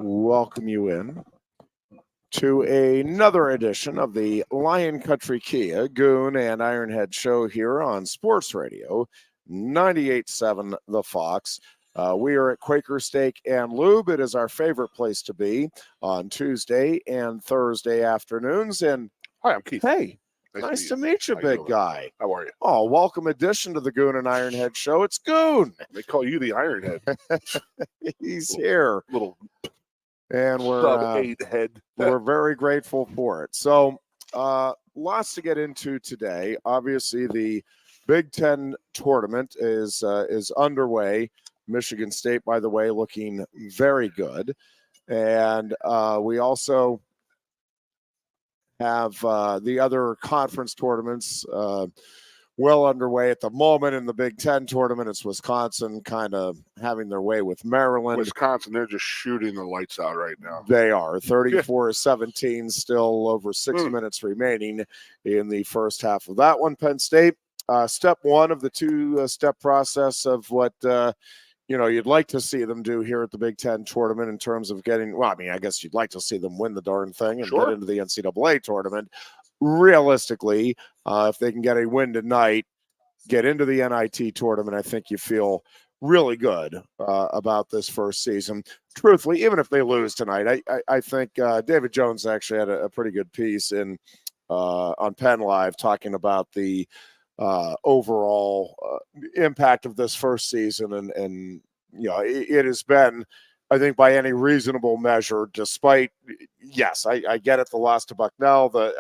welcome you in to another edition of the Lion Country Kia Goon and Ironhead show here on Sports Radio 98.7 The Fox. We are at Quaker Steak and Lube. It is our favorite place to be on Tuesday and Thursday afternoons. And hi, I'm Keith. Hey, nice to meet you, big guy. How are you? Oh, welcome addition to the Goon and Ironhead show. It's Goon. They call you the Ironhead. He's here. Little and sub-8 head. We're very grateful for it. So lots to get into today. Obviously, the Big Ten tournament is underway. Michigan State, by the way, looking very good. And we also have the other conference tournaments well underway at the moment. In the Big Ten tournament, it's Wisconsin kind of having their way with Maryland. Wisconsin, they're just shooting the lights out right now. They are 34-17, still over 6 minutes remaining in the first half of that one. Penn State, step one of the two-step process of what you'd like to see them do here at the Big Ten tournament in terms of getting, well, I mean, I guess you'd like to see them win the darn thing and get into the NCAA tournament. Realistically, if they can get a win tonight, get into the NIT tournament, I think you feel really good about this first season. Truthfully, even if they lose tonight, I think David Jones actually had a pretty good piece on Penn Live talking about the overall impact of this first season. And it has been, I think, by any reasonable measure, despite, yes, I get it, the loss to Bucknell. There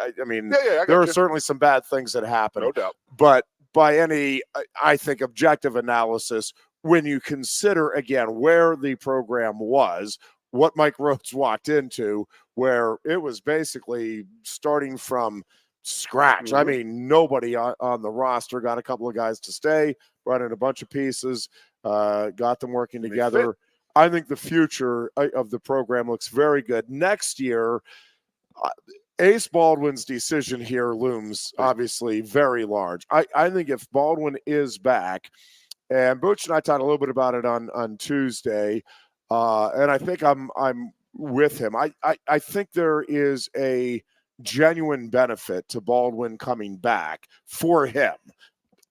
are certainly some bad things that happen. No doubt. But by any, I think, objective analysis, when you consider, again, where the program was, what Mike Rhodes walked into, where it was basically starting from scratch. I mean, nobody on the roster, got a couple of guys to stay, brought in a bunch of pieces, got them working together. I think the future of the program looks very good. Next year, Ace Baldwin's decision here looms obviously very large. I think if Baldwin is back, and Butch and I talked a little bit about it on Tuesday, and I think I'm with him. I think there is a genuine benefit to Baldwin coming back for him.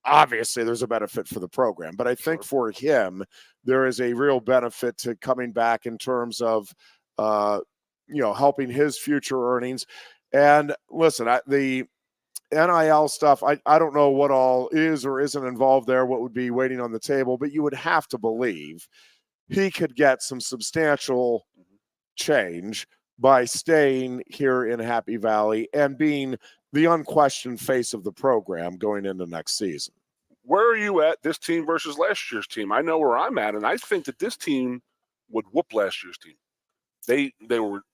Obviously, there's a benefit for the program, but I think for him, there is a real benefit to coming back in terms of, helping his future earnings. And listen, the NIL stuff, I don't know what all is or isn't involved there, what would be waiting on the table, but you would have to believe he could get some substantial change by staying here in Happy Valley and being the unquestioned face of the program going into next season. Where are you at, this team versus last year's team? I know where I'm at, and I think that this team would whoop last year's team.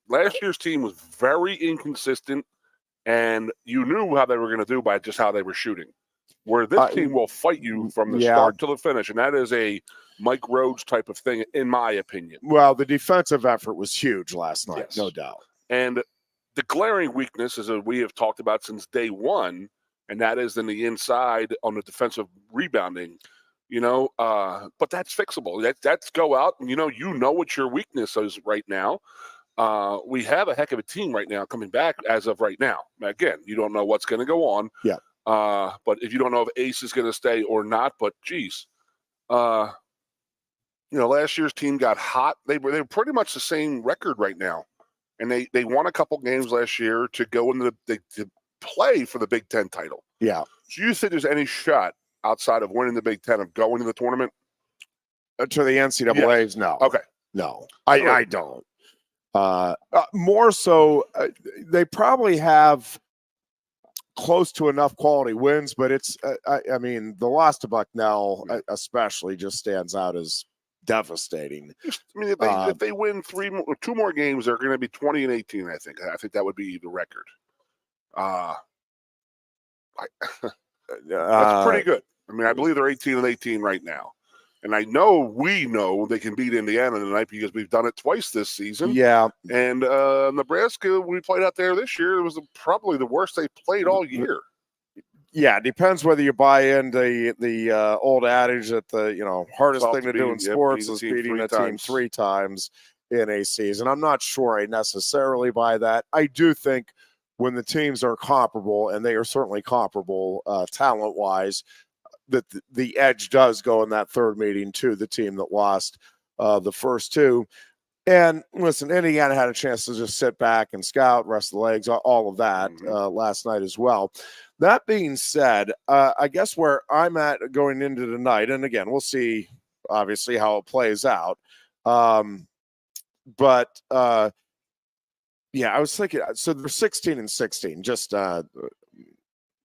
Last year's team was very inconsistent, and you knew how they were going to do by just how they were shooting. Where this team will fight you from the start to the finish, and that is a Mike Rhodes type of thing, in my opinion. Well, the defensive effort was huge last night, no doubt. And the glaring weakness is that we have talked about since day one, and that is in the inside on the defensive rebounding, but that's fixable. That's go out and, you know what your weakness is right now. We have a heck of a team right now coming back as of right now. Again, you don't know what's going to go on. Yeah. But if you don't know if Ace is going to stay or not, but geez, last year's team got hot. They were pretty much the same record right now. And they won a couple games last year to go into to play for the Big Ten title. Yeah. So you think there's any shot outside of winning the Big Ten of going to the tournament? To the NCAAs? No. Okay. No, I don't. More so, they probably have close to enough quality wins, but it's, the loss to Bucknell especially just stands out as devastating. If they win two more games, they're going to be 20-18. I think that would be the record. That's pretty good. I believe they're 18-18 right now, and we know they can beat Indiana tonight because we've done it twice this season. Yeah, and Nebraska, we played out there this year. It was probably the worst they played all year. Yeah, it depends whether you buy into the old adage that the hardest thing to do in sports is beating a team 3 times. in a season. I'm not sure I necessarily buy that. I do think when the teams are comparable, and they are certainly comparable talent-wise, that the edge does go in that third meeting to the team that lost the first two. And listen, Indiana had a chance to just sit back and scout, rest the legs, all of that last night as well. That being said, I guess where I'm at going into tonight, and again, we'll see obviously how it plays out. But yeah, I was thinking, so they're 16-16, just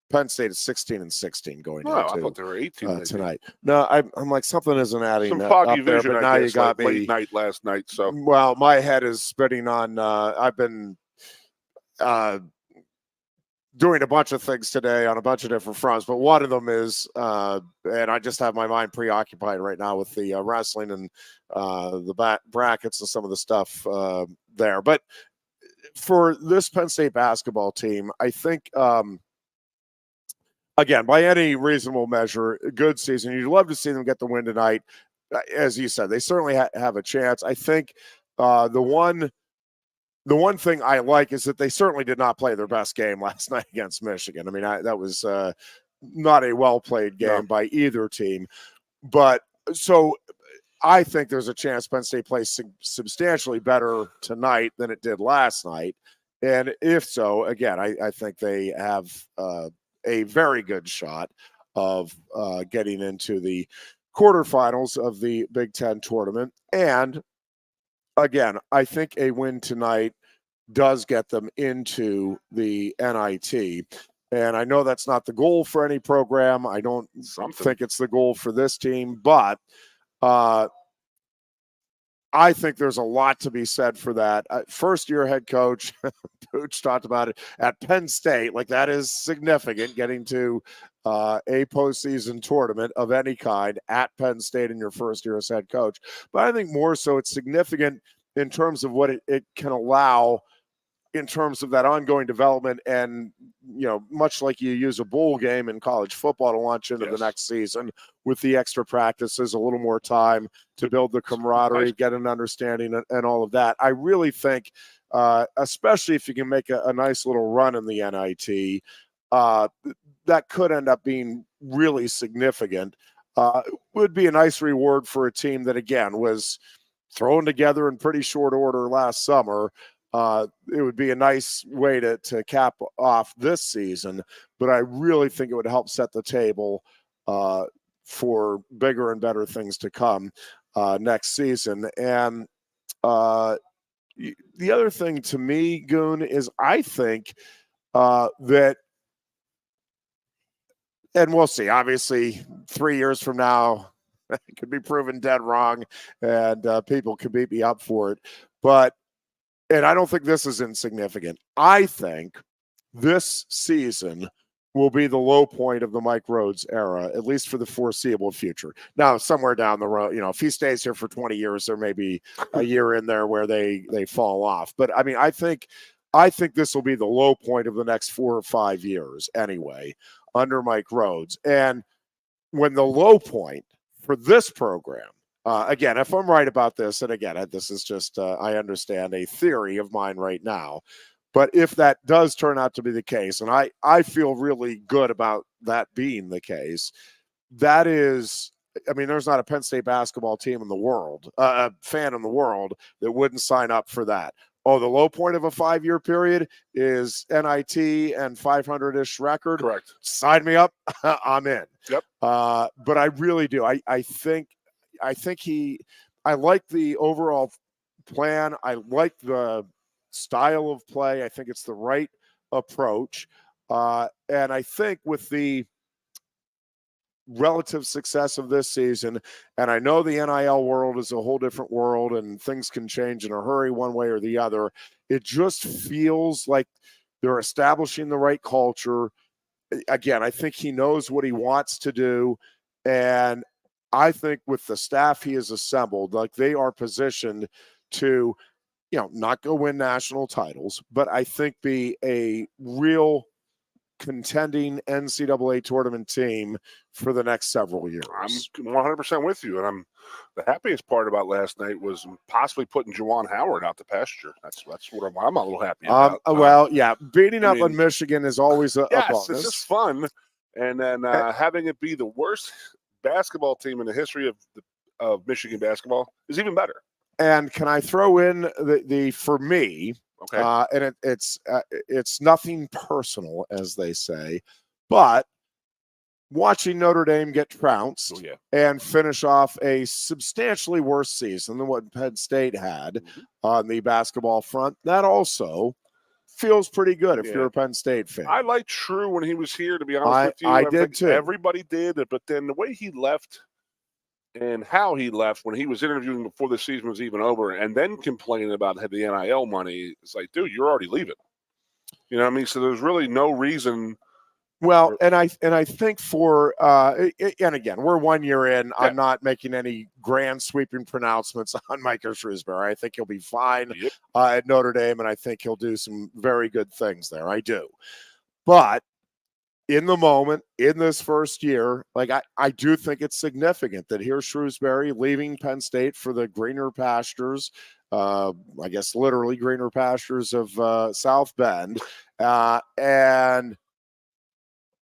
Penn State is 16-16 going into. I thought they were 18 tonight. No, I'm like, something isn't adding some up foggy there, vision. but I now guess, you got like me late night last night. So well, my head is spinning on. I've been doing a bunch of things today on a bunch of different fronts, but one of them is, and I just have my mind preoccupied right now with the wrestling and the brackets and some of the stuff there. But for this Penn State basketball team, I think, again, by any reasonable measure, a good season. You'd love to see them get the win tonight. As you said, they certainly have a chance. I think the one thing I like is that they certainly did not play their best game last night against Michigan. I mean, that was not a well-played game by either team. But so I think there's a chance Penn State plays substantially better tonight than it did last night. And if so, again, I think they have a very good shot of getting into the quarterfinals of the Big Ten tournament. And again, I think a win tonight does get them into the NIT. And I know that's not the goal for any program. I don't think it's the goal for this team, but I think there's a lot to be said for that. First-year head coach, Pooch talked about it, at Penn State. Like, that is significant, getting to a postseason tournament of any kind at Penn State in your first year as head coach. But I think more so it's significant in terms of what it can allow in terms of that ongoing development. And, you know, much like you use a bowl game in college football to launch into the next season with the extra practices, a little more time to build the camaraderie, get an understanding and all of that. I really think, especially if you can make a nice little run in the NIT, that could end up being really significant. Would be a nice reward for a team that, again, was thrown together in pretty short order last summer. It would be a nice way to cap off this season, but I really think it would help set the table for bigger and better things to come next season. And the other thing to me, Goon, is I think that, and we'll see, obviously 3 years from now, it could be proven dead wrong and people could beat me up for it. But and I don't think this is insignificant. I think this season will be the low point of the Mike Rhoades era, at least for the foreseeable future. Now, somewhere down the road, you know, if he stays here for 20 years, there may be a year in there where they fall off. But I mean, I think this will be the low point of the next 4 or 5 years anyway, under Mike Rhoades. And when the low point for this program, again, if I'm right about this, and again, this is just, I understand, a theory of mine right now, but if that does turn out to be the case, and I feel really good about that being the case, that is, I mean, there's not a Penn State basketball team in the world, a fan in the world that wouldn't sign up for that. Oh, the low point of a 5-year period is NIT and 500-ish record. Correct. Sign me up. I'm in. Yep. But I really do. I think I like the overall plan. I like the style of play. I think it's the right approach. And I think with the relative success of this season, and I know the NIL world is a whole different world and things can change in a hurry one way or the other, it just feels like they're establishing the right culture. Again, I think he knows what he wants to do. And I think with the staff he has assembled, like, they are positioned to, you know, not go win national titles, but I think be a real contending NCAA tournament team for the next several years. I'm 100% with you, and the happiest part about last night was possibly putting Juwan Howard out to pasture. That's what I'm a little happy about. Well, yeah, beating up on Michigan is always a bonus. It's just fun, and then having it be the worst basketball team in the history of Michigan basketball is even better. And can I throw in the for me? Okay. And it's nothing personal, as they say, but watching Notre Dame get trounced and finish off a substantially worse season than what Penn State had on the basketball front, that also feels pretty good if you're a Penn State fan. I liked Shrew when he was here, to be honest with you. I did too. Everybody did, but then the way he left and how he left when he was interviewing before the season was even over and then complaining about the NIL money, it's like, dude, you're already leaving. You know what I mean? So there's really no reason. Well, and I think and again, we're 1 year in. I'm not making any grand sweeping pronouncements on Micah Shrewsbury. I think he'll be fine at Notre Dame, and I think he'll do some very good things there. I do. But in the moment, in this first year, like I do think it's significant that here's Shrewsbury leaving Penn State for the greener pastures, I guess literally greener pastures of South Bend. And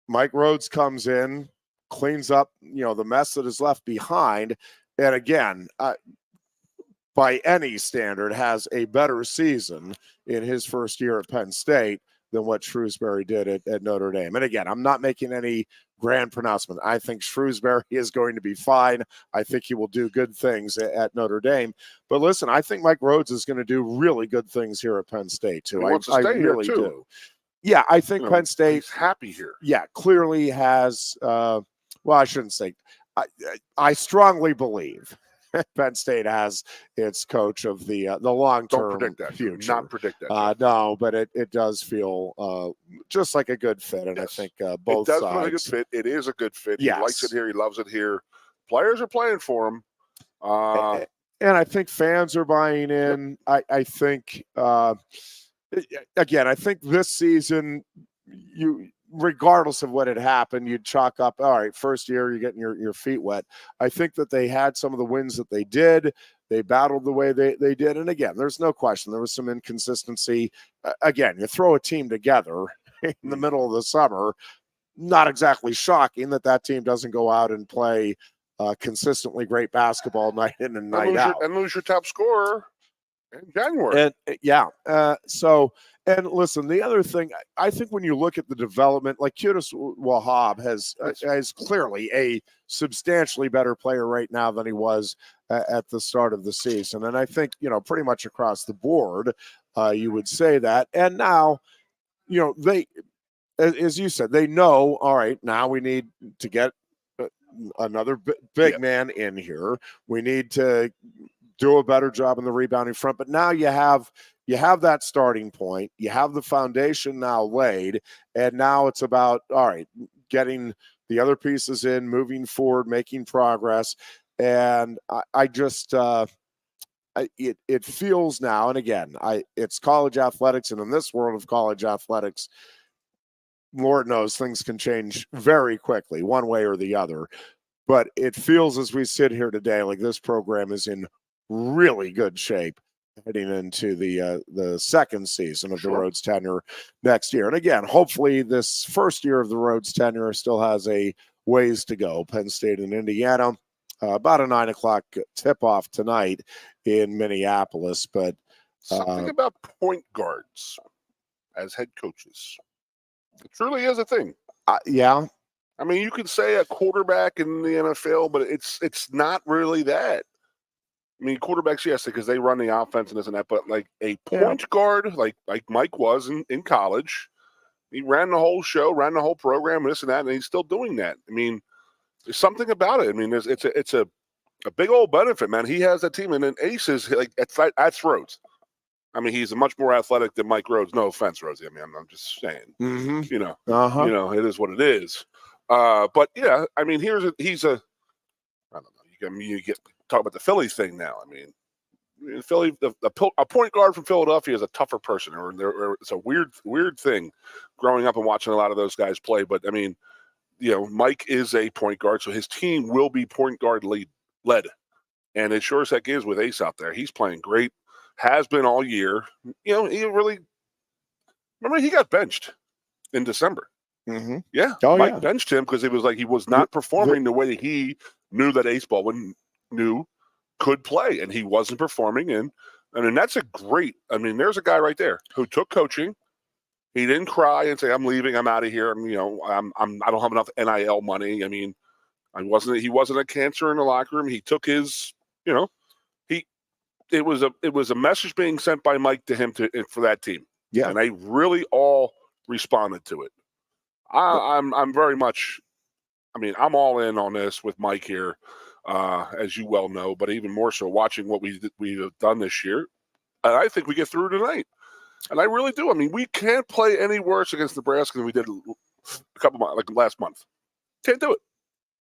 Mike Rhodes comes in, cleans up, the mess that is left behind. And again, by any standard, has a better season in his first year at Penn State than what Shrewsbury did at Notre Dame. And again, I'm not making any grand pronouncement. I think Shrewsbury is going to be fine. I think he will do good things at Notre Dame. But listen, I think Mike Rhodes is going to do really good things here at Penn State too. I really do. Yeah, I think Penn State is happy here. Yeah, clearly has. Well, I shouldn't say. I strongly believe Penn State has its coach of the long-term future. Not predict that. No, but it does feel just like a good fit, and I think both sides. It does feel like a good fit. It is a good fit. He likes it here. He loves it here. Players are playing for him. And I think fans are buying in. I think, again, I think this season, regardless of what had happened, you'd chalk up, all right, first year, you're getting your feet wet. I think that they had some of the wins that they did. They battled the way they did. And again, there's no question. There was some inconsistency. Again, you throw a team together in the middle of the summer, not exactly shocking that team doesn't go out and play consistently great basketball night in and night out. And lose your top scorer in January. And and listen, the other thing, I think when you look at the development, like Qudus Wahab has clearly a substantially better player right now than he was at the start of the season. And I think, pretty much across the board, you would say that. And now, they, as you said, they know, all right, now we need to get another big man in here. We need to do a better job in the rebounding front. But now you have that starting point. You have the foundation now laid, and now it's about, all right, getting the other pieces in, moving forward, making progress. And I just it feels now, and again, it's college athletics, and in this world of college athletics, Lord knows things can change very quickly, one way or the other. But it feels as we sit here today like this program is in really good shape heading into the second season of the Rhodes tenure next year. And again, hopefully this first year of the Rhodes tenure still has a ways to go. Penn State and Indiana, about a 9:00 tip-off tonight in Minneapolis. But something about point guards as head coaches. It truly is a thing. Yeah. I mean, you could say a quarterback in the NFL, but it's not really that. I mean, quarterbacks, yes, because they run the offense and this and that, but like a point guard, like Mike was in college, he ran the whole show, ran the whole program, and this and that, and he's still doing that. I mean, there's something about it. I mean, it's a big old benefit, man. He has that team, and then Ace is like that's Rhodes. I mean, he's much more athletic than Mike Rhodes. No offense, Rosie. I mean, I'm just saying. Mm-hmm. It is what it is. But yeah, I mean, he's a. I don't know. You get talk about the Phillies thing now. I mean, in Philly, a point guard from Philadelphia is a tougher person, or it's a weird thing growing up and watching a lot of those guys play. But I mean, Mike is a point guard, so his team will be point guard led. And it sure as heck is with Ace out there. He's playing great, has been all year. He really, remember, he got benched in December. Mm-hmm. Yeah. Mike benched him because it was like he was not performing the way that he knew that Ace Baldwin could play, and he wasn't performing. And I mean, that's there's a guy right there who took coaching. He didn't cry and say, "I'm leaving, I'm out of here. I don't have enough NIL money." I mean, he wasn't a cancer in the locker room. He took his, it was a message being sent by Mike to him for that team. Yeah. And they really all responded to it. I'm very much, I'm all in on this with Mike here, as you well know, but even more so watching what we have done this year. And I think we get through tonight. And I really do. I mean, we can't play any worse against Nebraska than we did a couple months, like last month. Can't do it.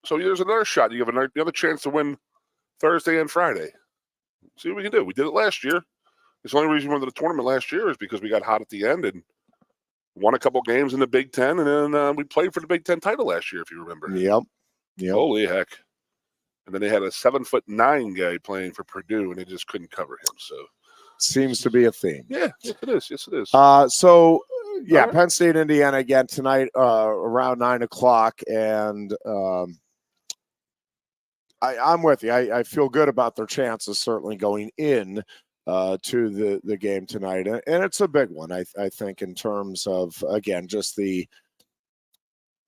So there's another shot. You have another chance to win Thursday and Friday. See what we can do. We did it last year. The only reason we went to the tournament last year is because we got hot at the end and won a couple games in the Big Ten, and then we played for the Big Ten title last year, if you remember. Yep. Holy heck. And then they had a 7'9" guy playing for Purdue, and they just couldn't cover him. So seems to be a theme. Yeah, yes, it is. Yes, it is. Right. Penn State, Indiana again tonight around 9:00, and I'm with you. I feel good about their chances certainly going in to the game tonight, and it's a big one. I think in terms of, again, just the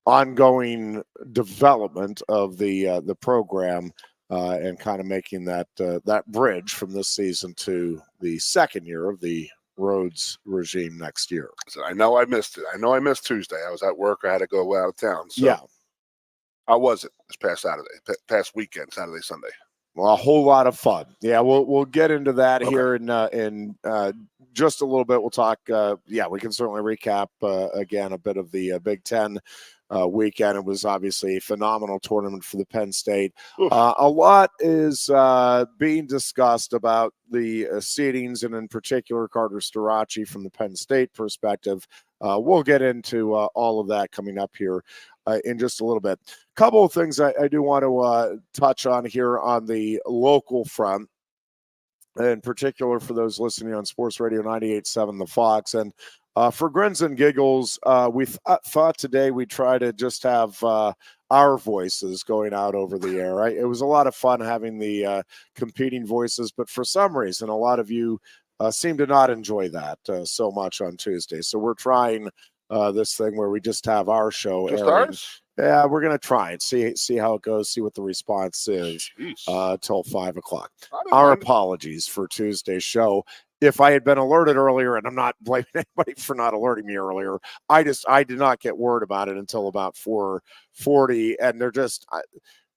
ongoing development of the program and kind of making that bridge from this season to the second year of the Rhodes regime next year. So I know I missed it. I know I missed Tuesday. I was at work. I had to go out of town. So yeah. How was it this past past weekend, Saturday, Sunday? Well, a whole lot of fun. Yeah, we'll get into that here in just a little bit. We'll talk. We can certainly recap again a bit of the Big Ten weekend. It was obviously a phenomenal tournament for the Penn State. A lot is being discussed about the seedings, and in particular Carter Starachi from the Penn State perspective. We'll get into all of that coming up here in just a little bit. A couple of things I do want to touch on here on the local front, in particular for those listening on Sports Radio 98.7 The Fox. And for grins and giggles, we thought today we'd try to just have our voices going out over the air. Right? It was a lot of fun having the competing voices, but for some reason, a lot of you seem to not enjoy that so much on Tuesday. So we're trying this thing where we just have our show airing. Yeah, we're going to try it, see how it goes, see what the response is till 5 o'clock. Our apologies for Tuesday's show. If I had been alerted earlier, and I'm not blaming anybody for not alerting me earlier, I did not get word about it until about 4:40, and they're just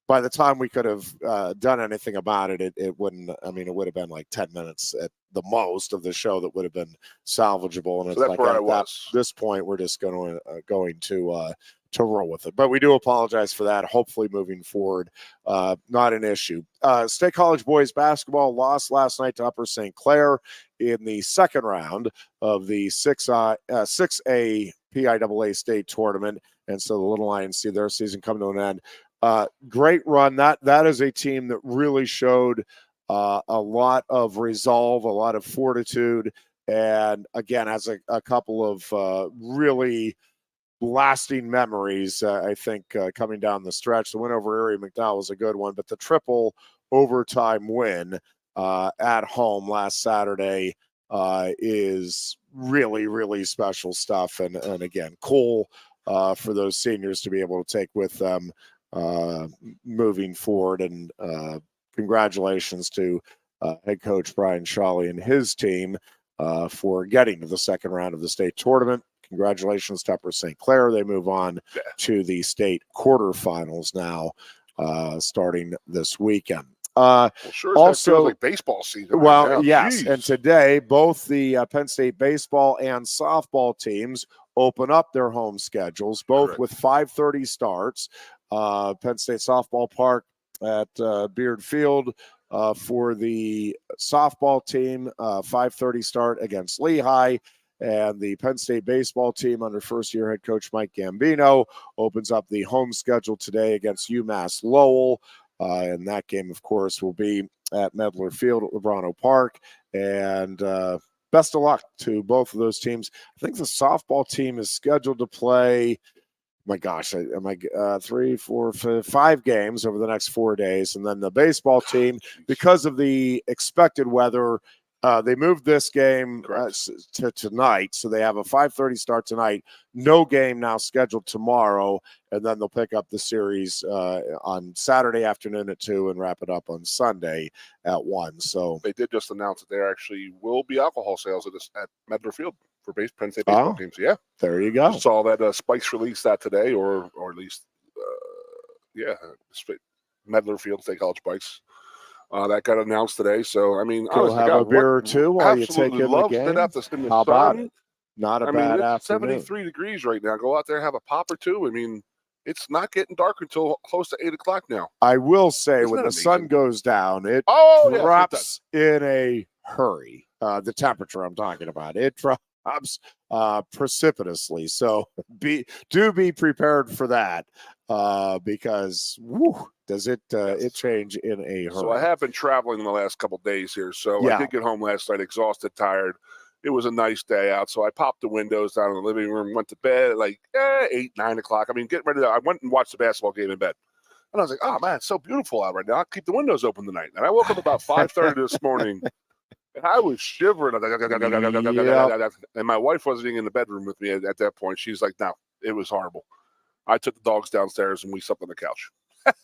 by the time we could have done anything about it, it wouldn't. I mean, it would have been like 10 minutes at the most of the show that would have been salvageable. And so it's like at this point, we're just going to roll with it. But we do apologize for that. Hopefully moving forward, not an issue. State College boys basketball lost last night to Upper St. Clair in the second round of the 6A PIAA state tournament. And so the Little Lions see their season come to an end. Great run. That is a team that really showed a lot of resolve, a lot of fortitude, and again, has a couple of really lasting memories, I think, coming down the stretch. The win over Erie McDowell was a good one, but the triple overtime win at home last Saturday is really, really special stuff. And again, cool for those seniors to be able to take with them moving forward. And congratulations to head coach Brian Shawley and his team for getting to the second round of the state tournament. Congratulations to Upper St. Clair. They move on to the state quarterfinals now, starting this weekend. Also, like baseball season. Well, right now. yes, Jeez. and today both the Penn State baseball and softball teams open up their home schedules, both with 5:30 starts. Penn State softball park at Beard Field for the softball team, 5:30 start against Lehigh. And the Penn State baseball team under first-year head coach Mike Gambino opens up the home schedule today against UMass Lowell. And that game, of course, will be at Medler Field at Lebrano Park. And best of luck to both of those teams. I think the softball team is scheduled to play, my gosh, am I 3, 4, 5 games over the next 4 days. And then the baseball team, because of the expected weather, they moved this game to tonight, so they have a 5:30 start tonight. No game now scheduled tomorrow, and then they'll pick up the series on Saturday afternoon at 2 and wrap it up on Sunday at 1. So they did just announce that there actually will be alcohol sales at Medler Field for Penn State baseball teams. Yeah, there you go. Just saw that Spikes released that today, or at least, Medler Field State College Spikes. That got announced today. So, I mean, go have a beer or two while you take in the game. How about it? Not a bad afternoon. It's 73 degrees right now. Go out there and have a pop or two. I mean, it's not getting dark until close to 8 o'clock now. I will say, when the sun goes down, it drops in a hurry. The temperature I'm talking about, it drops precipitously. So be prepared for that because does it change in a hurry. So I have been traveling in the last couple of days here. So I did get home last night exhausted, tired. It was a nice day out. So I popped the windows down in the living room, went to bed at like 8, 9 o'clock. I mean, getting ready I went and watched the basketball game in bed. And I was like, oh, man, it's so beautiful out right now. I'll keep the windows open tonight. And I woke up about 5:30 this morning. And I was shivering. And my wife wasn't even in the bedroom with me at that point. She's like, no, it was horrible. I took the dogs downstairs and we slept on the couch.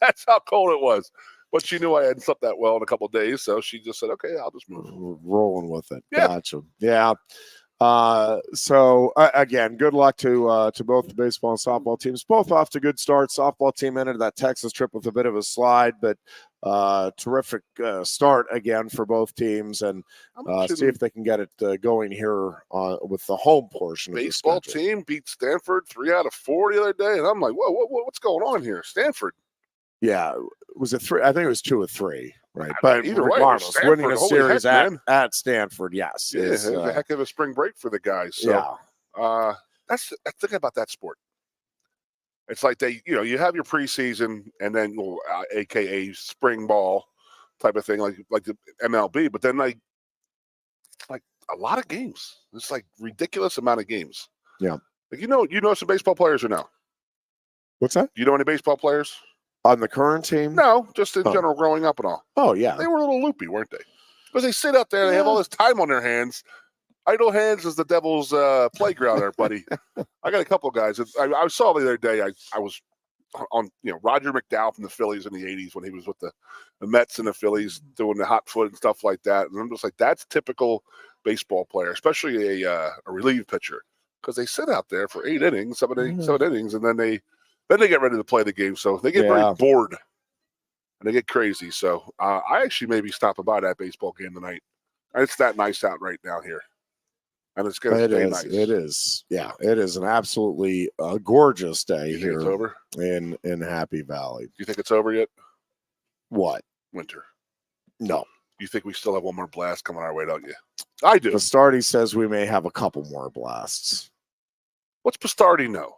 That's how cold it was. But she knew I hadn't slept that well in a couple of days. So she just said, okay, I'll just move. We're rolling with it. Yeah. Gotcha. Yeah. So again, good luck to both the baseball and softball teams. Both off to good starts. Softball team ended that Texas trip with a bit of a slide, but terrific start again for both teams, and see if they can get it going here with the home portion. Baseball of the team beat Stanford 3 out of 4 the other day, and I'm like, whoa, what's going on here? Stanford. Yeah, was it 3? I think it was 2 or 3. Right, but either regardless, way, winning a series at Stanford, yes, yeah, it's a heck of a spring break for the guys. So, that's the thing about that sport. It's like you have your preseason and then, AKA spring ball type of thing, like the MLB. But then like a lot of games. It's like ridiculous amount of games. Yeah, like you know some baseball players or no? What's that? You know any baseball players? On the current team? No, just in general growing up and all. Oh, yeah. They were a little loopy, weren't they? Because they sit out there, they have all this time on their hands. Idle hands is the devil's playground there, buddy. I got a couple of guys. I saw the other day, I was on, Roger McDowell from the Phillies in the 80s when he was with the Mets and the Phillies doing the hot foot and stuff like that. And I'm just like, that's typical baseball player, especially a relief pitcher. Because they sit out there for 8 innings, 7 innings, and then they get ready to play the game. So they get very bored and they get crazy. So I actually may be stopping by that baseball game tonight. It's that nice out right now here. And it's going to stay nice. It is. Yeah, it is an absolutely gorgeous day here it's over? in Happy Valley. Do you think it's over yet? What? Winter. No. You think we still have one more blast coming our way, don't you? I do. Bastardi says we may have a couple more blasts. What's Bastardi know?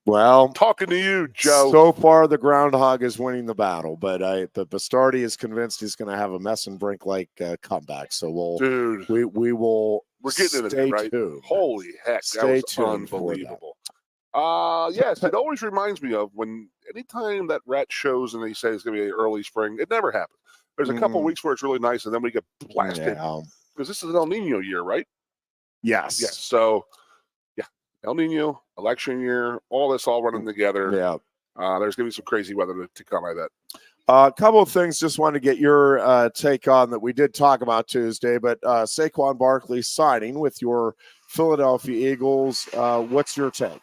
Well, talking to you, Joe. So far, the groundhog is winning the battle, but Bastardi is convinced he's going to have a mess and brink like comeback. So we will. We're getting into it, right? Tuned. Holy heck, stay that was unbelievable. Yes, it always reminds me of anytime that Rat shows and they say it's going to be early spring, it never happens. There's a couple weeks where it's really nice, and then we get blasted because this is an El Nino year, right? Yes. Yes. So. El Nino, election year, all running together. Yeah. There's going to be some crazy weather to come out of that. A couple of things just wanted to get your take on that we did talk about Tuesday, but Saquon Barkley signing with your Philadelphia Eagles. What's your take?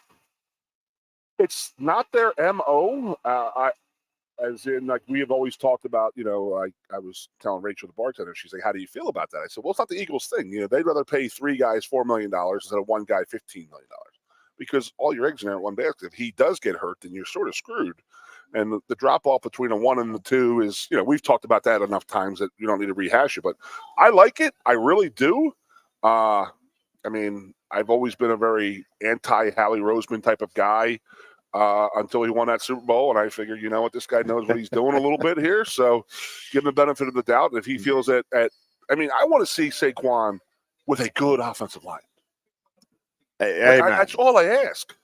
It's not their MO. As in, like we have always talked about, I was telling Rachel, the bartender, she's like, how do you feel about that? I said, well, it's not the Eagles thing. They'd rather pay 3 guys $4 million instead of 1 guy $15 million because all your eggs in there in one basket. If he does get hurt, then you're sort of screwed. And the drop off between a 1 and the 2 is, we've talked about that enough times that you don't need to rehash it. But I like it. I really do. I've always been a very anti-Hallie Roseman type of guy until he won that Super Bowl. And I figured, this guy knows what he's doing a little bit here. So give him the benefit of the doubt. And if he feels that I want to see Saquon with a good offensive line. That's all I ask.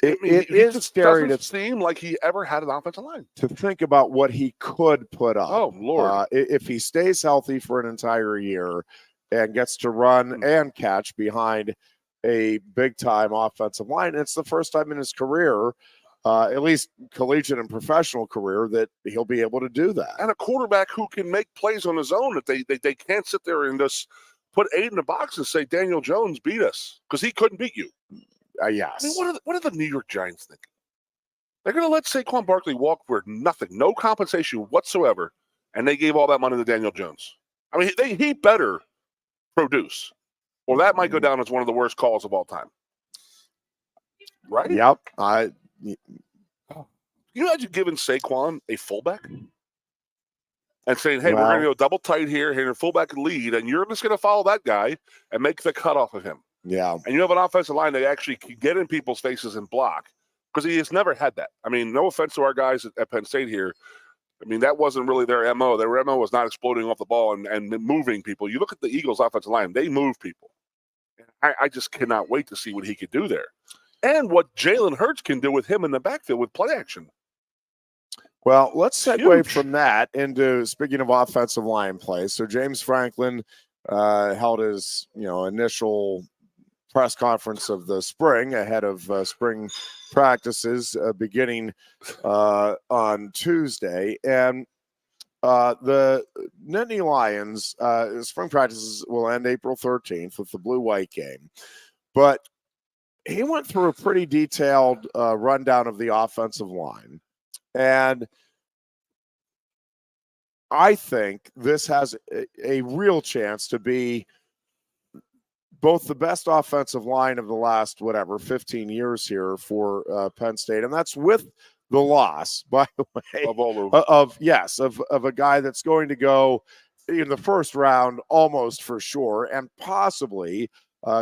It is scary to seem like he ever had an offensive line. To think about what he could put up. Oh, Lord. If he stays healthy for an entire year and gets to run and catch behind a big-time offensive line, it's the first time in his career, at least collegiate and professional career, that he'll be able to do that. And a quarterback who can make plays on his own, that they can't sit there and just put 8 in the box and say, Daniel Jones beat us, because he couldn't beat you. Yes. What are the New York Giants thinking? They're going to let Saquon Barkley walk for nothing, no compensation whatsoever, and they gave all that money to Daniel Jones. He better produce, or that might go down as one of the worst calls of all time. Right? Yep. You imagine giving Saquon a fullback and saying, hey, we're going to go double tight here, and fullback lead, and you're just going to follow that guy and make the cutoff of him. Yeah. And you have an offensive line that actually can get in people's faces and block, because he has never had that. No offense to our guys at Penn State here. That wasn't really their MO. Their MO was not exploding off the ball and moving people. You look at the Eagles' offensive line, they move people. I just cannot wait to see what he could do there. And what Jalen Hurts can do with him in the backfield with play action. Well, let's segue from that into, speaking of offensive line play. So James Franklin held his initial press conference of the spring ahead of spring practices beginning on Tuesday. And the Nittany Lions, spring practices will end April 13th with the blue-white game. But he went through a pretty detailed rundown of the offensive line. And I think this has a real chance to be both the best offensive line of the last, 15 years here for Penn State. And that's with the loss, by the way, of a guy that's going to go in the first round almost for sure, and possibly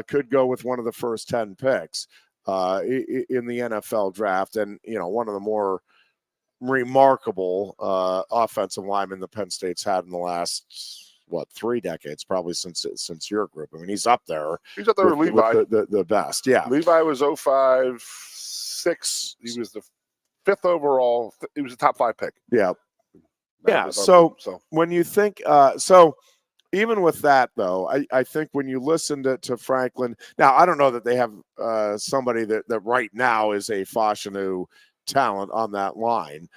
could go with one of the first 10 picks in the NFL draft. And, one of the more remarkable offensive linemen the Penn State's had in the last 3 decades, probably since your group. He's up there. He's up there with Levi, the best. Yeah, Levi was 05-6. He was the 5th overall. He was a top 5 pick. Yeah. So when you think, even with that though, I think when you listen to Franklin, now I don't know that they have somebody that right now is a Fashanu talent on that line,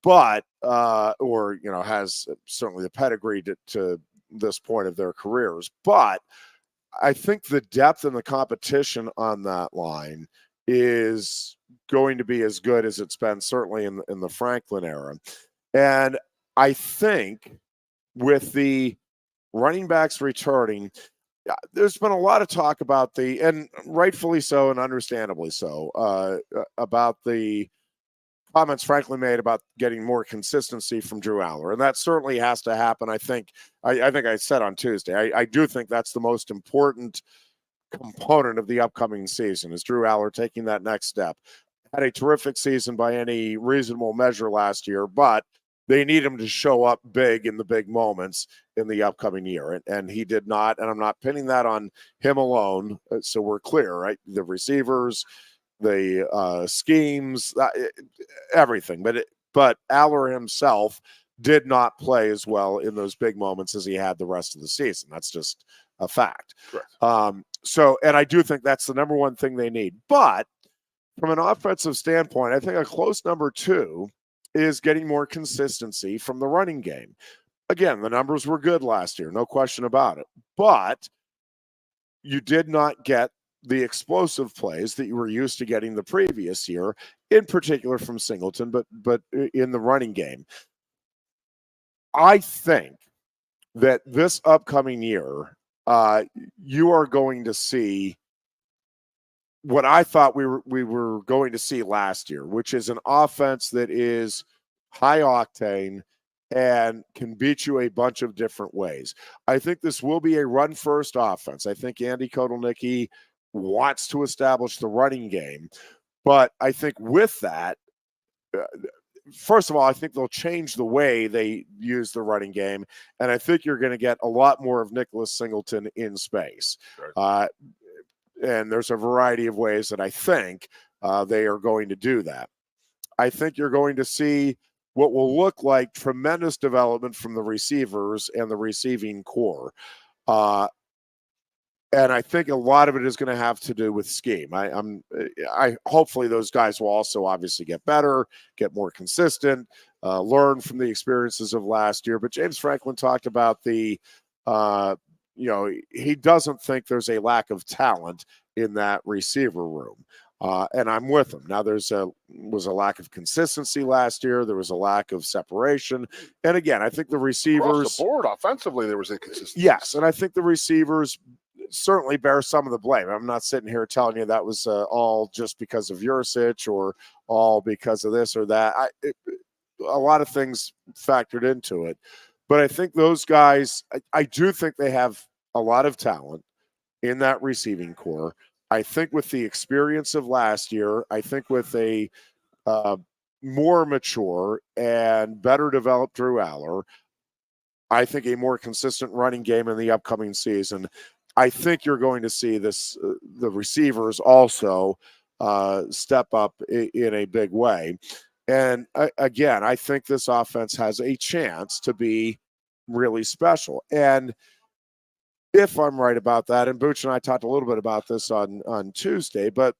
but has certainly the pedigree to this point of their careers. But I think the depth and the competition on that line is going to be as good as it's been certainly in the Franklin era. And I think with the running backs returning, there's been a lot of talk about and rightfully so and understandably so, about the comments Franklin made about getting more consistency from Drew Aller. And that certainly has to happen. I think I said on Tuesday, I do think that's the most important component of the upcoming season, is Drew Aller taking that next step. Had a terrific season by any reasonable measure last year, but they need him to show up big in the big moments in the upcoming year. And he did not, and I'm not pinning that on him alone. So we're clear, right? The receivers, the schemes, everything. But Aller himself did not play as well in those big moments as he had the rest of the season. That's just a fact. Correct. And I do think that's the number one thing they need. But from an offensive standpoint, I think a close number 2 is getting more consistency from the running game. Again, the numbers were good last year, no question about it. But you did not get the explosive plays that you were used to getting the previous year, in particular from Singleton, but in the running game. I think that this upcoming year, you are going to see what I thought we were going to see last year, which is an offense that is high octane and can beat you a bunch of different ways. I think this will be a run first offense. I think Andy Kotelnicki wants to establish the running game, but I think with that, first of all, I think they'll change the way they use the running game, and I think you're going to get a lot more of Nicholas Singleton in space. Right. And there's a variety of ways that I think they are going to do that. I think you're going to see what will look like tremendous development from the receivers and the receiving core. And I think a lot of it is going to have to do with scheme. I hopefully those guys will also obviously get better, get more consistent, learn from the experiences of last year. But James Franklin talked about he doesn't think there's a lack of talent in that receiver room. And I'm with him. Now, was a lack of consistency last year. There was a lack of separation. And again, I think the receivers. Across the board, offensively, there was inconsistency. Yes, and I think the receivers certainly bear some of the blame. I'm not sitting here telling you that was all just because of Jurisic or all because of this or that. A lot of things factored into it. But I think those guys, I do think they have a lot of talent in that receiving core. I think with the experience of last year, I think with a more mature and better developed Drew Aller, I think a more consistent running game in the upcoming season. I think you're going to see the receivers also step up in a big way. And again, I think this offense has a chance to be really special. And if I'm right about that, and Booch and I talked a little bit about this on Tuesday, but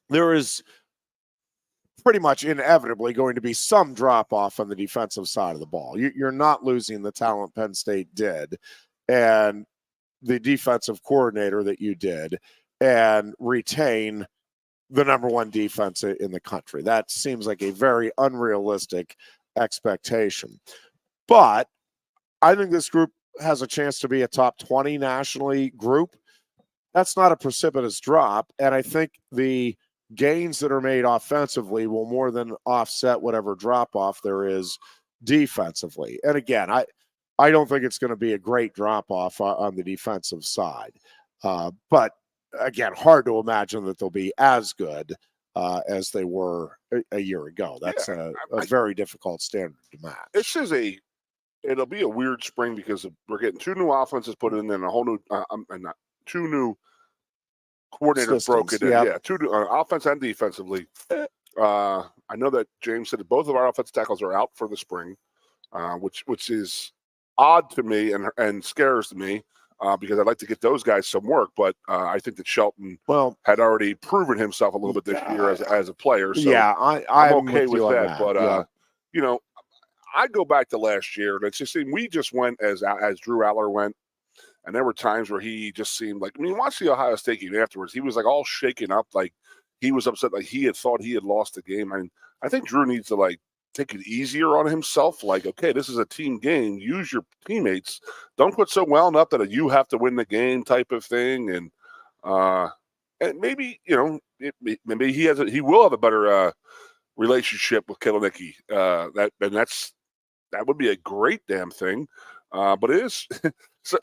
there is pretty much inevitably going to be some drop off on the defensive side of the ball. You're not losing the talent Penn State did and the defensive coordinator that you did and retain the number one defense in the country. That seems like a very unrealistic expectation. But I think this group has a chance to be a top 20 nationally group. That's not a precipitous drop. And I think the gains that are made offensively will more than offset whatever drop off there is defensively. And again, I don't think it's going to be a great drop off on the defensive side. But again, hard to imagine that they'll be as good as they were a year ago. That's a very difficult standard to match. It'll be a weird spring because we're getting two new offenses put in and a whole new, two new coordinators broken in. Yeah, two new, offense and defensively. I know that James said that both of our offensive tackles are out for the spring, which is odd to me and scares me because I'd like to get those guys some work. But I think that Shelton had already proven himself a little bit this year as a player. So yeah, I'm okay with that. But yeah. I go back to last year, and it's just we just went as Drew Aller went, and there were times where he just seemed like, watch the Ohio State game afterwards. He was like all shaken up, like he was upset, like he had thought he had lost the game. I think Drew needs to take it easier on himself. Like, okay, this is a team game. Use your teammates. Don't put so wound up that you have to win the game type of thing. And maybe maybe he will have a better relationship with Kotelnicki. That would be a great damn thing. But it is so.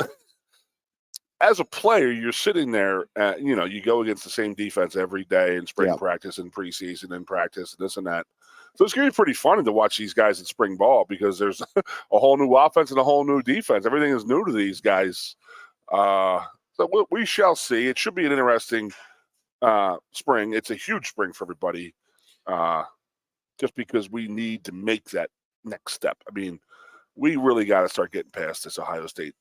As a player, you're sitting there, you go against the same defense every day in spring practice and preseason and practice and this and that. So it's going to be pretty fun to watch these guys in spring ball because there's a whole new offense and a whole new defense. Everything is new to these guys. So we shall see. It should be an interesting spring. It's a huge spring for everybody just because we need to make that next step. We really got to start getting past this Ohio State,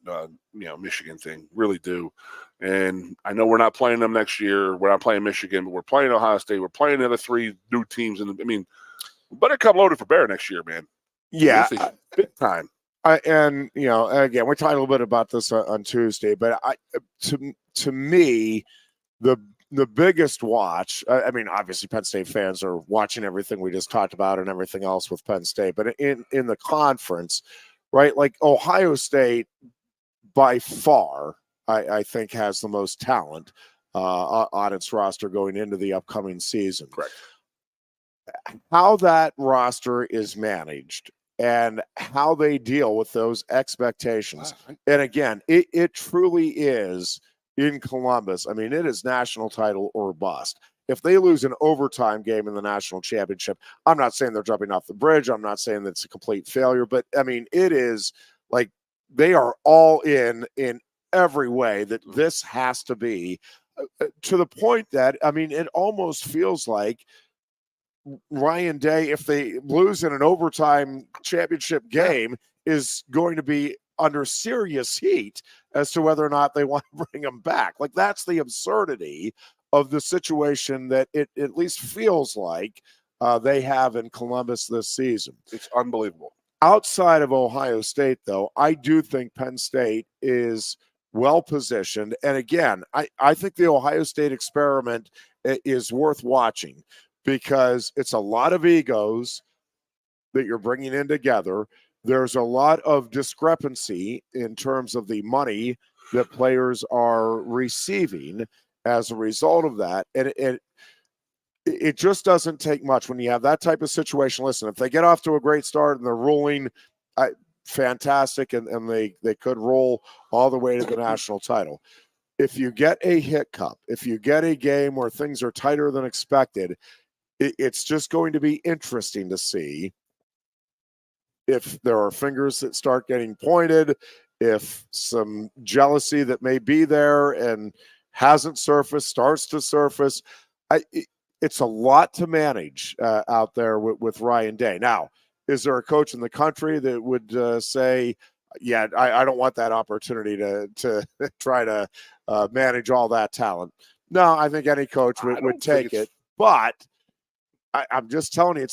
Michigan thing. Really do. And I know we're not playing them next year. We're not playing Michigan, but we're playing Ohio State. We're playing the other three new teams. And we better come loaded for bear next year, man. Yeah. Big time. Again, we talked a little bit about this on Tuesday, but to me, the biggest watch, obviously Penn State fans are watching everything we just talked about and everything else with Penn State, but in the conference, right? Like Ohio State by far, I think has the most talent on its roster going into the upcoming season. Correct. How that roster is managed and how they deal with those expectations. And again, it truly is in Columbus. I mean, it is national title or bust. If they lose an overtime game in the national championship, I'm not saying they're jumping off the bridge. I'm not saying that it's a complete failure, but I mean, it is like they are all in every way that this has to be, to the point that, I mean, it almost feels like Ryan Day, if they lose in an overtime championship game, is going to be under serious heat as to whether or not they want to bring him back. Like, that's the absurdity of the situation that it at least feels like they have in Columbus this season. It's unbelievable. Outside of Ohio State, though, I do think Penn State is well positioned. And again, I think the Ohio State experiment is worth watching, because it's a lot of egos that you're bringing in together. There's a lot of discrepancy in terms of the money that players are receiving as a result of that. And it just doesn't take much when you have that type of situation. Listen, if they get off to a great start and they're rolling, fantastic, and they could roll all the way to the national title. If you get a hiccup, if you get a game where things are tighter than expected, it's just going to be interesting to see if there are fingers that start getting pointed, if some jealousy that may be there and hasn't surfaced starts to surface. It's a lot to manage out there with Ryan Day. Now, is there a coach in the country that would say, yeah, I don't want that opportunity to try to manage all that talent? No, I think any coach would take it. But I'm just telling you,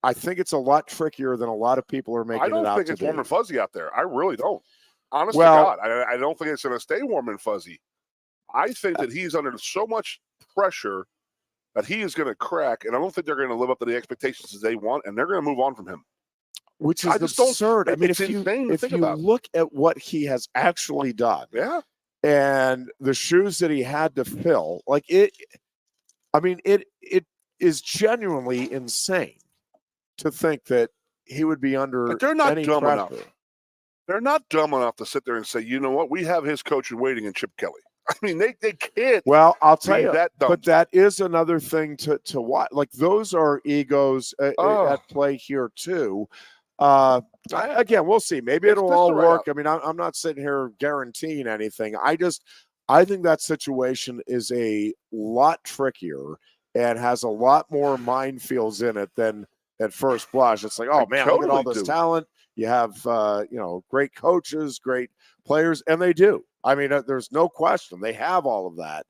I think it's a lot trickier than a lot of people are making it out to be. I don't think it's warm and fuzzy out there. I really don't. Honest to God, I don't think it's going to stay warm and fuzzy. I think that he's under so much pressure that he is going to crack, and I don't think they're going to live up to the expectations that they want, and they're going to move on from him. Which is absurd. I mean, if you look at what he has actually done, and the shoes that he had to fill, like it is genuinely insane to think that he would be under but they're not any dumb pressure. enough. They're not dumb enough to sit there and say, you know what, we have his coach in waiting in Chip Kelly. I mean, they can't. Well, I'll tell you, that dumb. But that is another thing to watch. Like, those are egos at play here too. Again, we'll see. Maybe it'll all work. I mean, I'm not sitting here guaranteeing anything. I think that situation is a lot trickier and has a lot more minefields in it than at first blush. It's like, oh man, look at all this talent. You have, great coaches, great players, and they do. I mean, there's no question. They have all of that.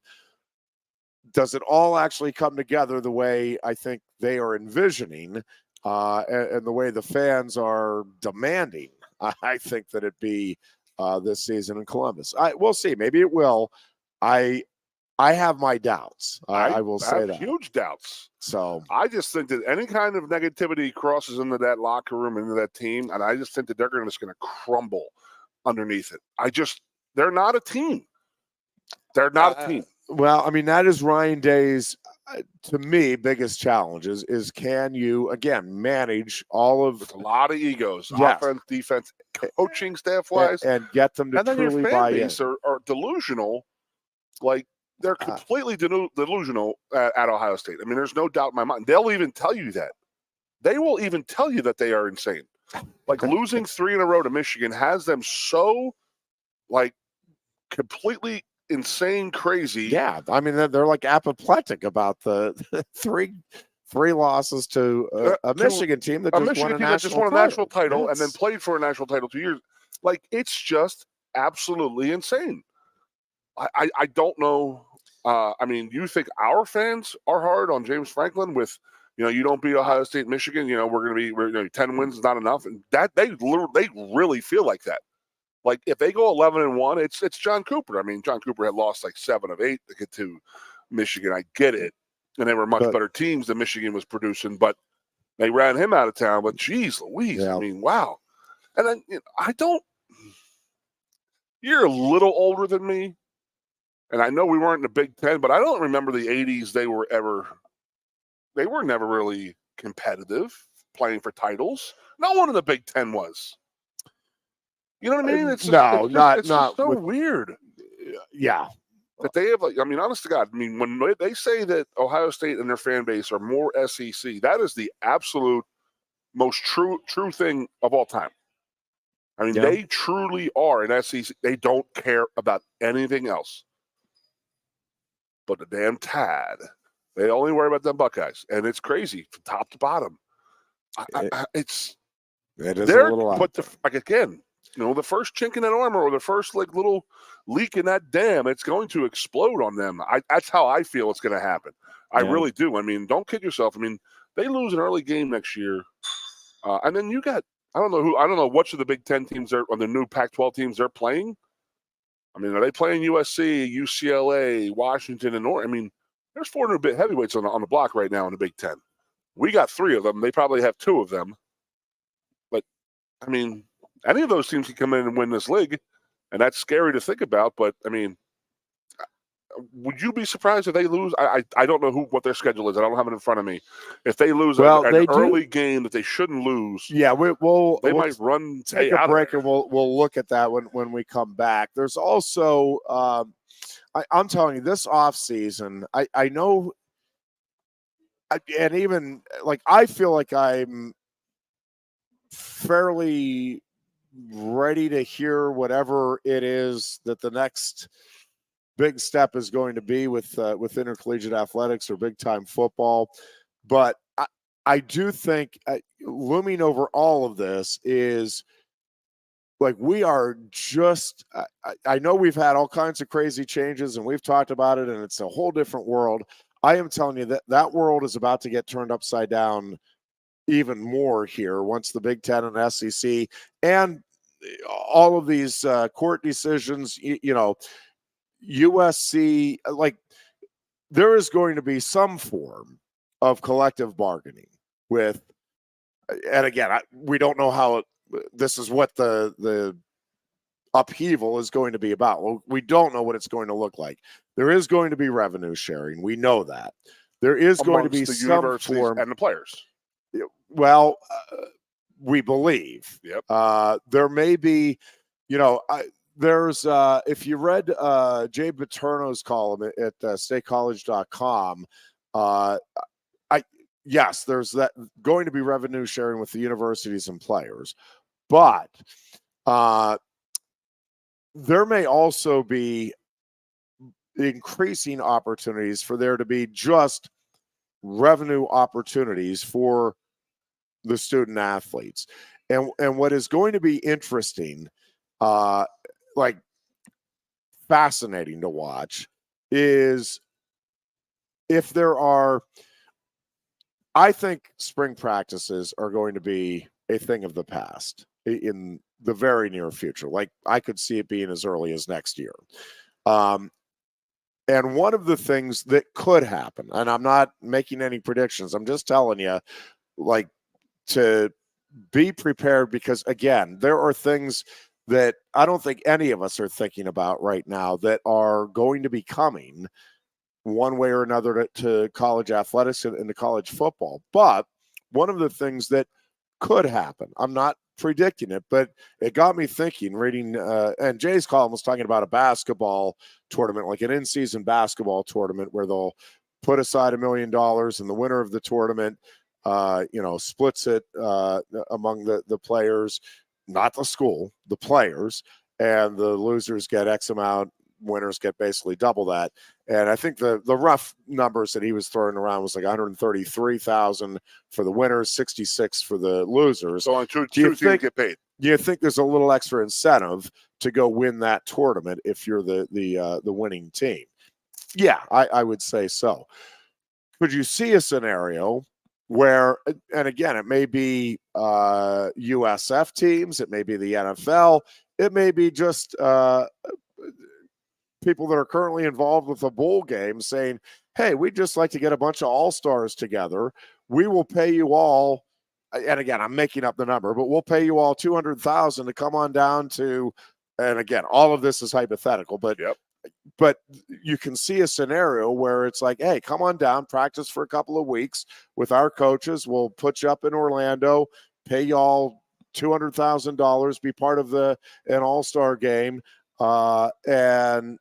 Does it all actually come together the way I think they are envisioning and the way the fans are demanding? I think that it be this season in Columbus. We'll see. Maybe it will. I have my doubts. I will say that. Huge doubts. So I just think that any kind of negativity crosses into that locker room, into that team, and I just think that they're just going to crumble underneath it. They're not a team. They're not a team. Well, I mean, that is Ryan Day's, to me, biggest challenge is can you, again, manage all of... With a lot of egos, offense, defense, coaching staff-wise. And get them to truly buy in. And then your fan base are delusional. Like, they're completely delusional at Ohio State. I mean, there's no doubt in my mind. They'll even tell you that. They will even tell you that they are insane. Like, losing 3 in a row to Michigan has them so, like, completely insane crazy. Yeah, I mean, they're like apoplectic about the three losses to a Michigan team that just won a national title and then played for a national title 2 years. Like, it's just absolutely insane. I don't know. I mean, you think our fans are hard on James Franklin with, you don't beat Ohio State, Michigan, we're going to be 10 wins is not enough. And that they really feel like that. Like, if they go 11-1, it's John Cooper. I mean, John Cooper had lost like 7 of 8 to get to Michigan. I get it. And they were much better teams than Michigan was producing, but they ran him out of town. But geez Louise, I mean, wow. And then you're a little older than me. And I know we weren't in the Big Ten, but I don't remember the 80s they were never really competitive, playing for titles. No one in the Big Ten was. You know what I mean? It's just so weird. Yeah. That they have, like, I mean, honest to God, I mean, when they say that Ohio State and their fan base are more SEC, that is the absolute most true thing of all time. I mean, they truly are an SEC. They don't care about anything else but the damn Tad. They only worry about them Buckeyes, and it's crazy from top to bottom. It is a little odd. But again, you know, the first chink in that armor or the first like little leak in that dam, it's going to explode on them. That's how I feel it's going to happen. I really do. I mean, don't kid yourself. I mean, they lose an early game next year, and then you got I don't know which of the Big Ten teams are on the new Pac-12 teams they're playing. I mean, are they playing USC, UCLA, Washington, and Oregon? I mean, there's 4 new bit heavyweights on the block right now in the Big Ten. We got 3 of them. They probably have 2 of them. But I mean, any of those teams can come in and win this league, and that's scary to think about. But I mean, would you be surprised if they lose? I don't know what their schedule is. I don't have it in front of me. If they lose an early game that they shouldn't lose, they might run. Take a break, and we'll look at that when we come back. There's also, I'm telling you, this offseason, I know, and even like I feel like I'm fairly ready to hear whatever it is that the next big step is going to be with intercollegiate athletics or big time football. But I do think looming over all of this is like we are just I know we've had all kinds of crazy changes and we've talked about it and it's a whole different world. I am telling you that world is about to get turned upside down even more here once the Big Ten and SEC and all of these court decisions, you know, USC, like there is going to be some form of collective bargaining with, and again, we don't know how this is what the upheaval is going to be about. We don't know what it's going to look like. There is going to be revenue sharing. We know that. There is going to be the some form and the players. Well, we believe. Yep. There may be, you know, there's if you read Jay Paterno's column at statecollege.com, yes, there's that going to be revenue sharing with the universities and players, but there may also be increasing opportunities for there to be just revenue opportunities for the student athletes. And what is going to be interesting, like fascinating to watch, is if there are, I think spring practices are going to be a thing of the past in the very near future. Like I could see it being as early as next year. And one of the things that could happen, and I'm not making any predictions, I'm just telling you, like, to be prepared, because again, there are things that I don't think any of us are thinking about right now that are going to be coming one way or another to college athletics and to college football. But one of the things that could happen, I'm not predicting it, but it got me thinking, reading, and Jay's column was talking about a basketball tournament, like an in-season basketball tournament where they'll put aside $1 million and the winner of the tournament, splits it among the players, not the school, the players, and the losers get X amount, winners get basically double that. And I think the rough numbers that he was throwing around was like 133,000 for the winners, 66 for the losers. So on two teams get paid. Do you think there's a little extra incentive to go win that tournament if you're the winning team? Yeah, I would say so. Could you see a scenario where, and again, it may be USF teams, it may be the NFL, it may be just people that are currently involved with a bowl game saying, hey, we'd just like to get a bunch of all-stars together. We will pay you all, and again, I'm making up the number, but we'll pay you all $200,000 to come on down to, and again, all of this is hypothetical, but but you can see a scenario where it's like, hey, come on down, practice for a couple of weeks with our coaches. We'll put you up in Orlando, pay y'all $200,000, be part of an all-star game, and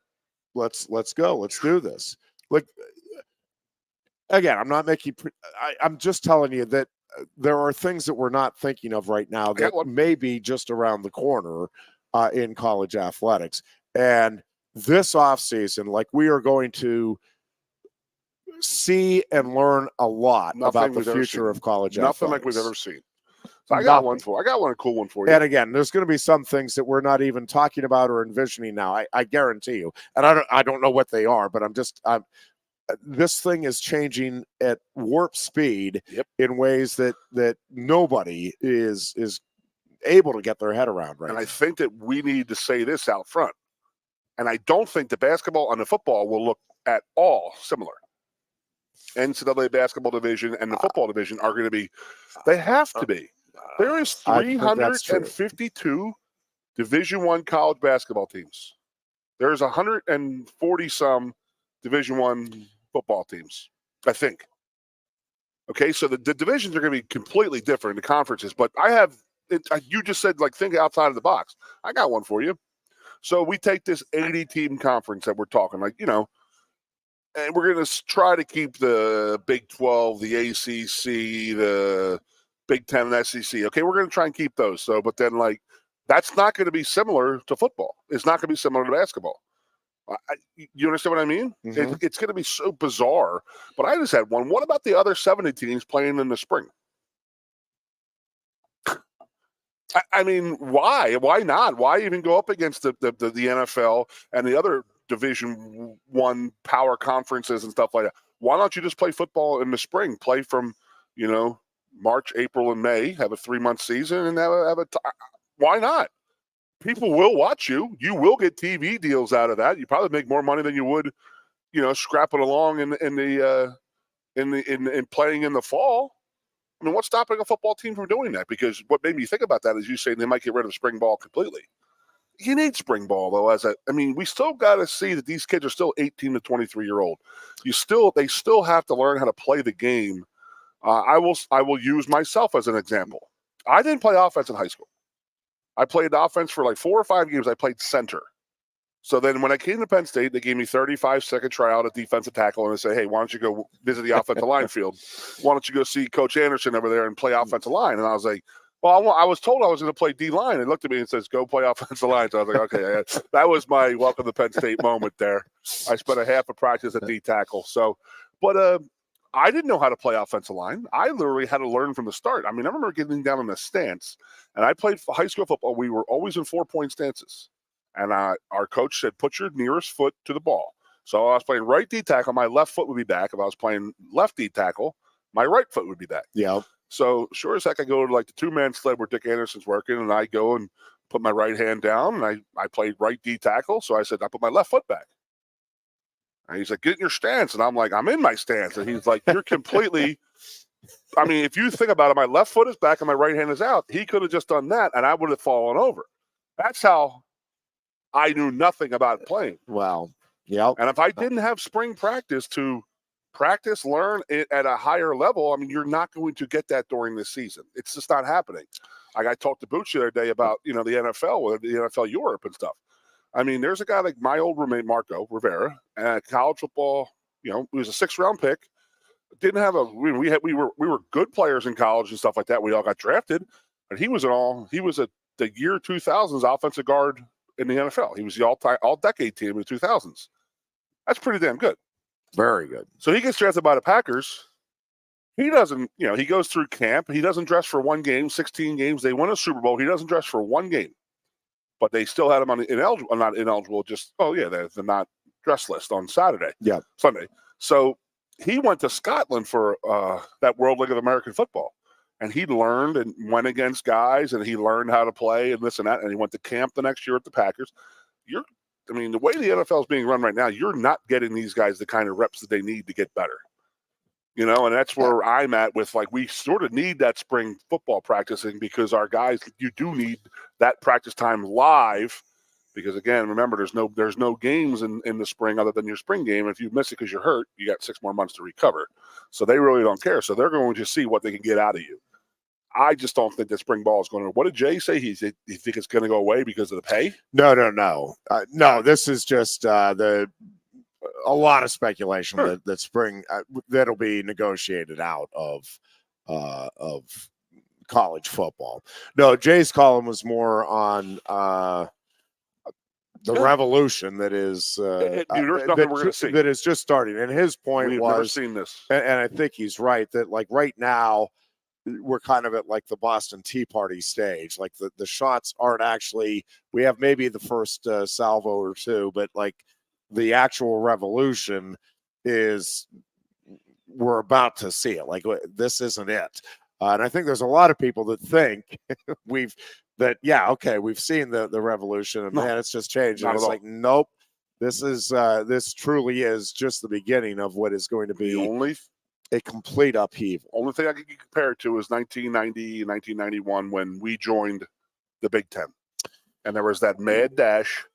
let's go. Let's do this. Like, again, I'm not making. I'm just telling you that there are things that we're not thinking of right now that may be just around the corner in college athletics. And this offseason, like, we are going to see and learn a lot about the future of college athletics. Nothing like we've ever seen. So I got one, a cool one for you. And again, there's going to be some things that we're not even talking about or envisioning now. I guarantee you. And I don't know what they are, but this thing is changing at warp speed in ways that nobody is able to get their head around right now. And I think that we need to say this out front. And I don't think the basketball and the football will look at all similar. NCAA basketball division and the football division are going to be, they have to be. There is 352 Division I college basketball teams. There's 140 some Division I football teams, I think. Okay, so the divisions are going to be completely different, the conferences. But you just said, like, think outside of the box. I got one for you. So we take this 80-team conference that we're talking, like, you know, and we're going to try to keep the Big 12, the ACC, the Big 10, and SEC. Okay, we're going to try and keep those. So, but then, like, that's not going to be similar to football. It's not going to be similar to basketball. You understand what I mean? Mm-hmm. It's going to be so bizarre. But I just had one. What about the other 70 teams playing in the spring? I mean, why? Why not? Why even go up against the NFL and the other Division I power conferences and stuff like that? Why don't you just play football in the spring? Play from, you know, March, April, and May. Have a 3-month season and why not? People will watch you. You will get TV deals out of that. You probably make more money than you would, you know, scrapping along in playing in the fall. I mean, what's stopping a football team from doing that? Because what made me think about that is you saying they might get rid of spring ball completely. You need spring ball, though. We still got to see that these kids are still 18 to 23-year-old. They still have to learn how to play the game. I will use myself as an example. I didn't play offense in high school. I played offense for like 4 or 5 games. I played center. So then when I came to Penn State, they gave me 35-second tryout at defensive tackle, and they said, hey, why don't you go visit the offensive line field? Why don't you go see Coach Anderson over there and play offensive line? And I was like, well, I was told I was going to play D-line. And looked at me and says, go play offensive line. So I was like, okay. That was my welcome to Penn State moment there. I spent a half of practice at D-tackle. So, but I didn't know how to play offensive line. I literally had to learn from the start. I mean, I remember getting down in a stance, and I played high school football. We were always in 4-point stances. And our coach said, put your nearest foot to the ball. So I was playing right D-tackle. My left foot would be back. If I was playing left D-tackle, my right foot would be back. Yeah. So sure as heck, I go to like the 2-man sled where Dick Anderson's working, and I go and put my right hand down, and I played right D-tackle. So I said, I put my left foot back. And he's like, get in your stance. And I'm like, I'm in my stance. And he's like, you're completely – I mean, if you think about it, my left foot is back and my right hand is out. He could have just done that, and I would have fallen over. That's how I knew nothing about playing. Wow. Yeah. And if I didn't have spring practice to practice, learn it at a higher level, I mean, you're not going to get that during this season. It's just not happening. Like I talked to Booch the other day about, you know, the NFL, the NFL Europe and stuff. I mean, there's a guy like my old roommate, Marco Rivera, college football, you know, he was a 6th-round pick. Didn't have we were good players in college and stuff like that. We all got drafted, and he was the year 2000s offensive guard in the NFL. He was the all-decade team in the 2000s. That's pretty damn good. Very good. So he gets drafted by the Packers. He doesn't, you know, he goes through camp. He doesn't dress for one game, 16 games. They win a Super Bowl. He doesn't dress for one game. But they still had him on the not ineligible, just, the not dress list on Sunday. So he went to Scotland for that World League of American Football. And he learned and went against guys, and he learned how to play and this and that. And he went to camp the next year at the Packers. The way the NFL is being run right now, you're not getting these guys the kind of reps that they need to get better. You know, and that's where I'm at with, like, we sort of need that spring football practicing because our guys, you do need that practice time live Because again, remember, there's no games in the spring other than your spring game. If you miss it because you're hurt, you got 6 more months to recover. So they really don't care. So they're going to see what they can get out of you. I just don't think that spring ball is going to. What did Jay say? He think it's going to go away because of the pay? No. No, this is just a lot of speculation that spring that'll be negotiated out of college football. No, Jay's column was more on the revolution that is there's nothing we're going to see that is just starting. And his point We've was, never seen this, and I think he's right that like right now we're kind of at like the Boston Tea Party stage. Like the shots aren't actually. We have maybe the first salvo or two, but like the actual revolution is we're about to see it. Like this isn't it. And I think there's a lot of people that think we've seen the revolution and man, it's just changed. And it's like, nope, this truly is just the beginning of what is going to be a complete upheaval. Only thing I can compare it to is 1990, 1991 when we joined the Big Ten. And there was that mad dash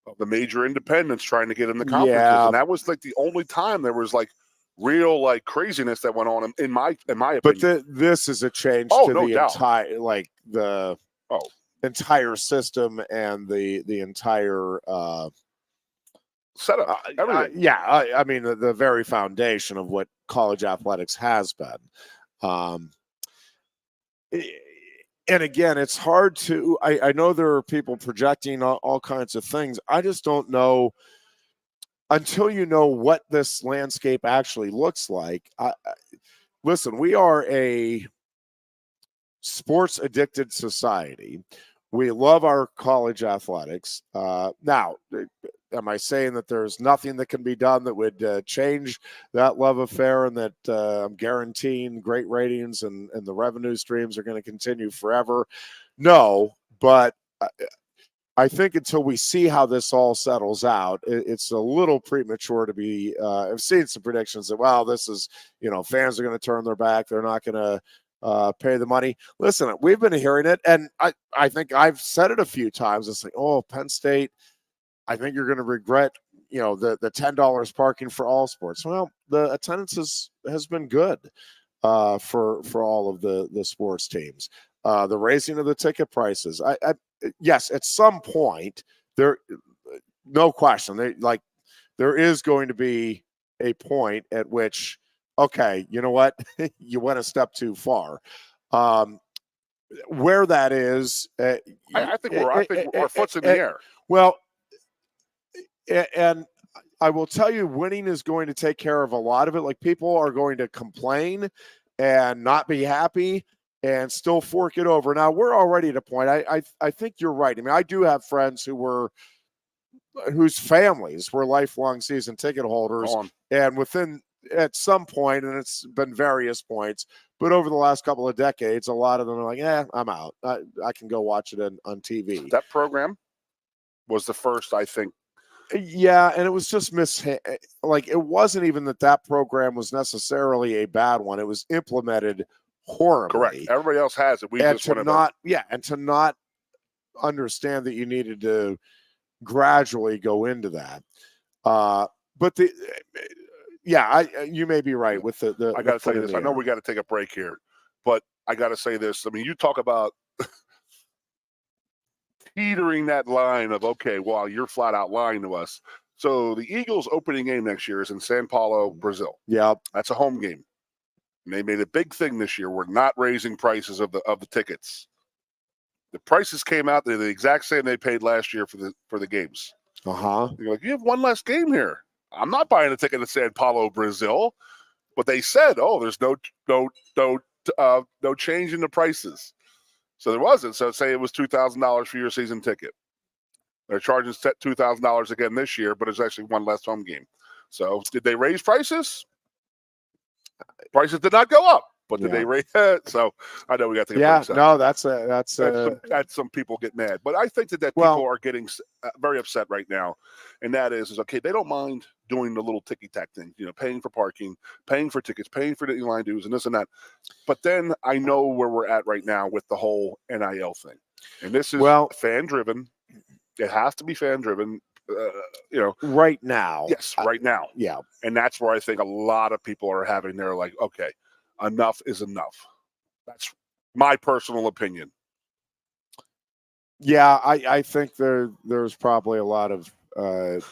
of the major independents trying to get in the conferences. Yeah. And that was like the only time there was like real like craziness that went on in my opinion. But this is a change to the entire like the entire system and the entire setup. Everything. I mean the very foundation of what college athletics has been. And again, it's hard to. I know there are people projecting all kinds of things. I just don't know. Until you know what this landscape actually looks like, listen, we are a sports addicted society. We love our college athletics. Now, am I saying that there's nothing that can be done that would change that love affair and that I'm guaranteeing great ratings and the revenue streams are going to continue forever? No, but I think until we see how this all settles out, it's a little premature to be. I've seen some predictions that, well, this is, fans are going to turn their back. They're not going to pay the money. Listen, we've been hearing it, and I think I've said it a few times. It's like, oh, Penn State, I think you're going to regret, the $10 parking for all sports. Well, the attendance has been good for all of the sports teams. The raising of the ticket prices. Yes, at some point there, no question. There is going to be a point at which, okay, you know what, you went a step too far. Where that is, I think our foot's in the air. Well, and I will tell you, winning is going to take care of a lot of it. Like people are going to complain and not be happy and still fork it over. Now we're already at a point. I think you're right. I mean, I do have friends whose families were lifelong season ticket holders, and at some point, and it's been various points, but over the last couple of decades, a lot of them are like, I'm out. I can go watch it on TV. That program was the first, I think. Yeah, and it was just like it wasn't even that program was necessarily a bad one. It was implemented horribly. Correct. Everybody else has it. And to not understand that you needed to gradually go into that. But you may be right with the. I got to tell you this. I know we got to take a break here, but I got to say this. I mean, you talk about teetering that line of, okay, well, you're flat out lying to us. So the Eagles' opening game next year is in São Paulo, Brazil. Yeah, that's a home game. And they made a big thing this year. We're not raising prices of the tickets. The prices came out. They're the exact same they paid last year for the games. You're like, you have one less game here. I'm not buying a ticket to São Paulo, Brazil. But they said, there's no change in the prices. So there wasn't. So say it was $2,000 for your season ticket. They're charging $2,000 again this year, but it's actually one less home game. So did they raise prices? Prices did not go up, but did they raise it? So I know we got to get no, that's some people get mad, but I think that people are getting very upset right now, and that is okay. They don't mind doing the little ticky tack thing, paying for parking, paying for tickets, paying for the line dues, and this and that. But then I know where we're at right now with the whole NIL thing, and this is fan driven. It has to be fan driven. Right now. Yes, right now. Yeah. And that's where I think a lot of people are having their like, okay, enough is enough. That's my personal opinion. Yeah, I think there's probably a lot of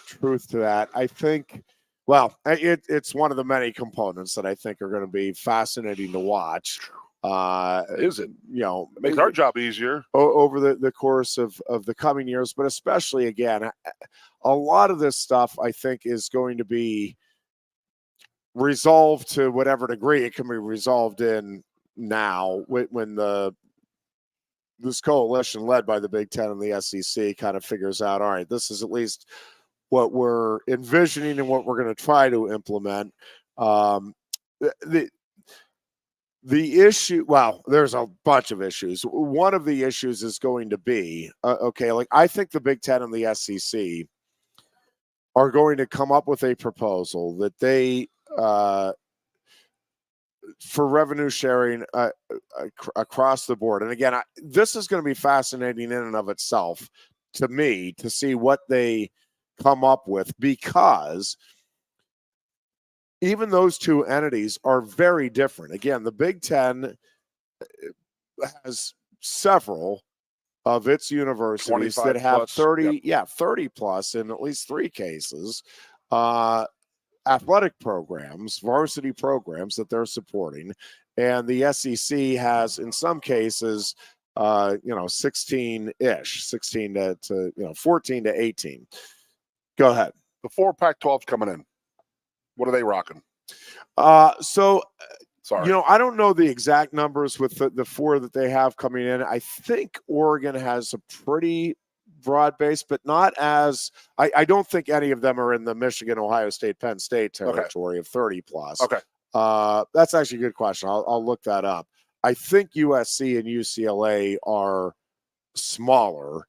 truth to that. I think, well, it's one of the many components that I think are going to be fascinating to watch. Is it? It makes our job easier over the course of the coming years, but especially again, a lot of this stuff I think is going to be resolved to whatever degree it can be resolved in now when this coalition led by the Big Ten and the SEC kind of figures out, all right, this is at least what we're envisioning and what we're going to try to implement. The issue, well, there's a bunch of issues. One of the issues is going to be, I think the Big Ten and the SEC are going to come up with a proposal that they, for revenue sharing across the board. And again, this is going to be fascinating in and of itself to me to see what they come up with, because even those two entities are very different. Again, the Big Ten has several of its universities that have plus, 30, yep. 30 plus in at least 3 cases, athletic programs, varsity programs that they're supporting. And the SEC has, in some cases, 16-ish, 16 to 14 to 18. Go ahead. The 4 Pac-12's coming in. What are they rocking? Sorry. I don't know the exact numbers with the 4 that they have coming in. I think Oregon has a pretty broad base, but not as I don't think any of them are in the Michigan, Ohio State, Penn State territory of 30 plus. Okay. That's actually a good question. I'll look that up. I think USC and UCLA are smaller,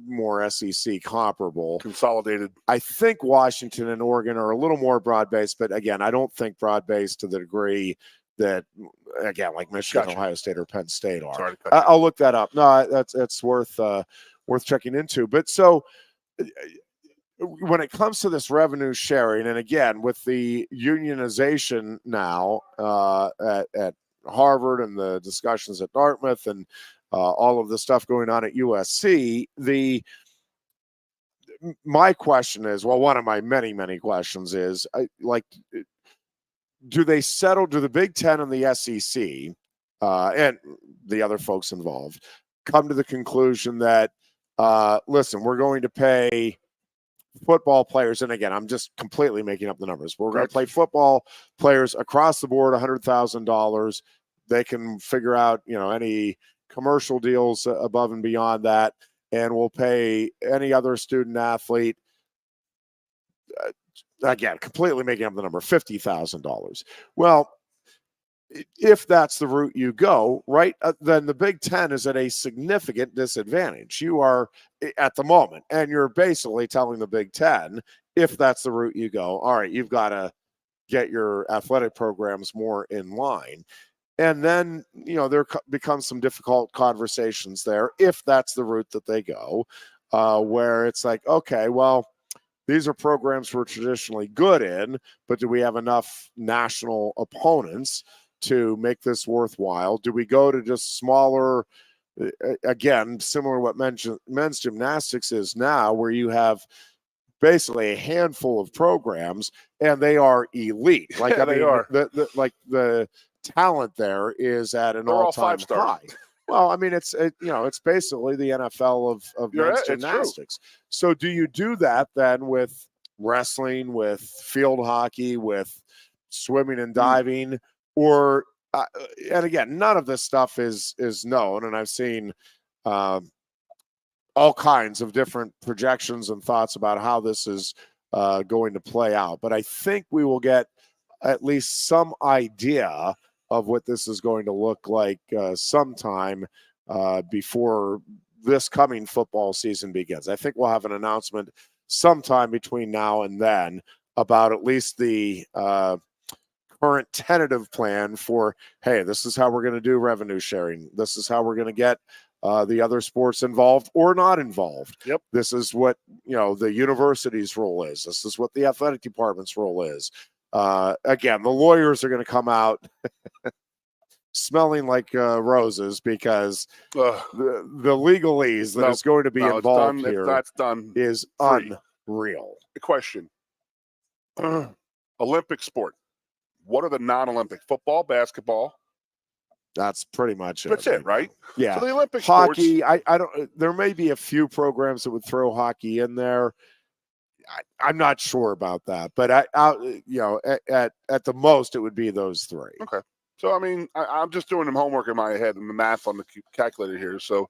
more SEC comparable. Consolidated. I think Washington and Oregon are a little more broad-based, but again, I don't think broad-based to the degree that, again, like Michigan, Gotcha. Ohio State, or Penn State are. Sorry to cut I'll look that up. No, that's worth checking into. But so when it comes to this revenue sharing, and again, with the unionization now at Harvard and the discussions at Dartmouth and all of the stuff going on at USC, my question is, well, one of my many, many questions is, do the Big Ten and the SEC and the other folks involved come to the conclusion that, listen, we're going to pay football players, and again, I'm just completely making up the numbers, but we're going to play football players across the board $100,000. They can figure out, any commercial deals above and beyond that, and we'll pay any other student athlete, again, completely making up the number, $50,000. Well, if that's the route you go, right, then the Big Ten is at a significant disadvantage. You are at the moment, and you're basically telling the Big Ten, if that's the route you go, all right, you've got to get your athletic programs more in line. And then, there becomes some difficult conversations there, if that's the route that they go, where it's like, okay, well, these are programs we're traditionally good in, but do we have enough national opponents to make this worthwhile? Do we go to just smaller, again, similar to what men's gymnastics is now, where you have basically a handful of programs and they are elite? Like, they are. The talent there is at an all-time high. Well, I mean, it's basically the NFL of men's gymnastics. So do you do that then with wrestling, with field hockey, with swimming and diving, or and again, none of this stuff is known, and I've seen all kinds of different projections and thoughts about how this is going to play out. But I think we will get at least some idea of what this is going to look like sometime before this coming football season begins. I think we'll have an announcement sometime between now and then about at least the current tentative plan for, hey, this is how we're going to do revenue sharing. This is how we're going to get the other sports involved or not involved. Yep. This is what, the university's role is. This is what the athletic department's role is. Again, the lawyers are going to come out smelling like roses because the legalese that is going to be involved here is unreal. Question. Olympic sport. What are the non-Olympic? Football, basketball. That's pretty much it. That's it, right? Yeah. So the Olympic hockey, sports, I don't. There may be a few programs that would throw hockey in there. I'm not sure about that, but at the most, it would be those three. Okay. So I mean, I'm just doing some homework in my head and the math on the calculator here. So,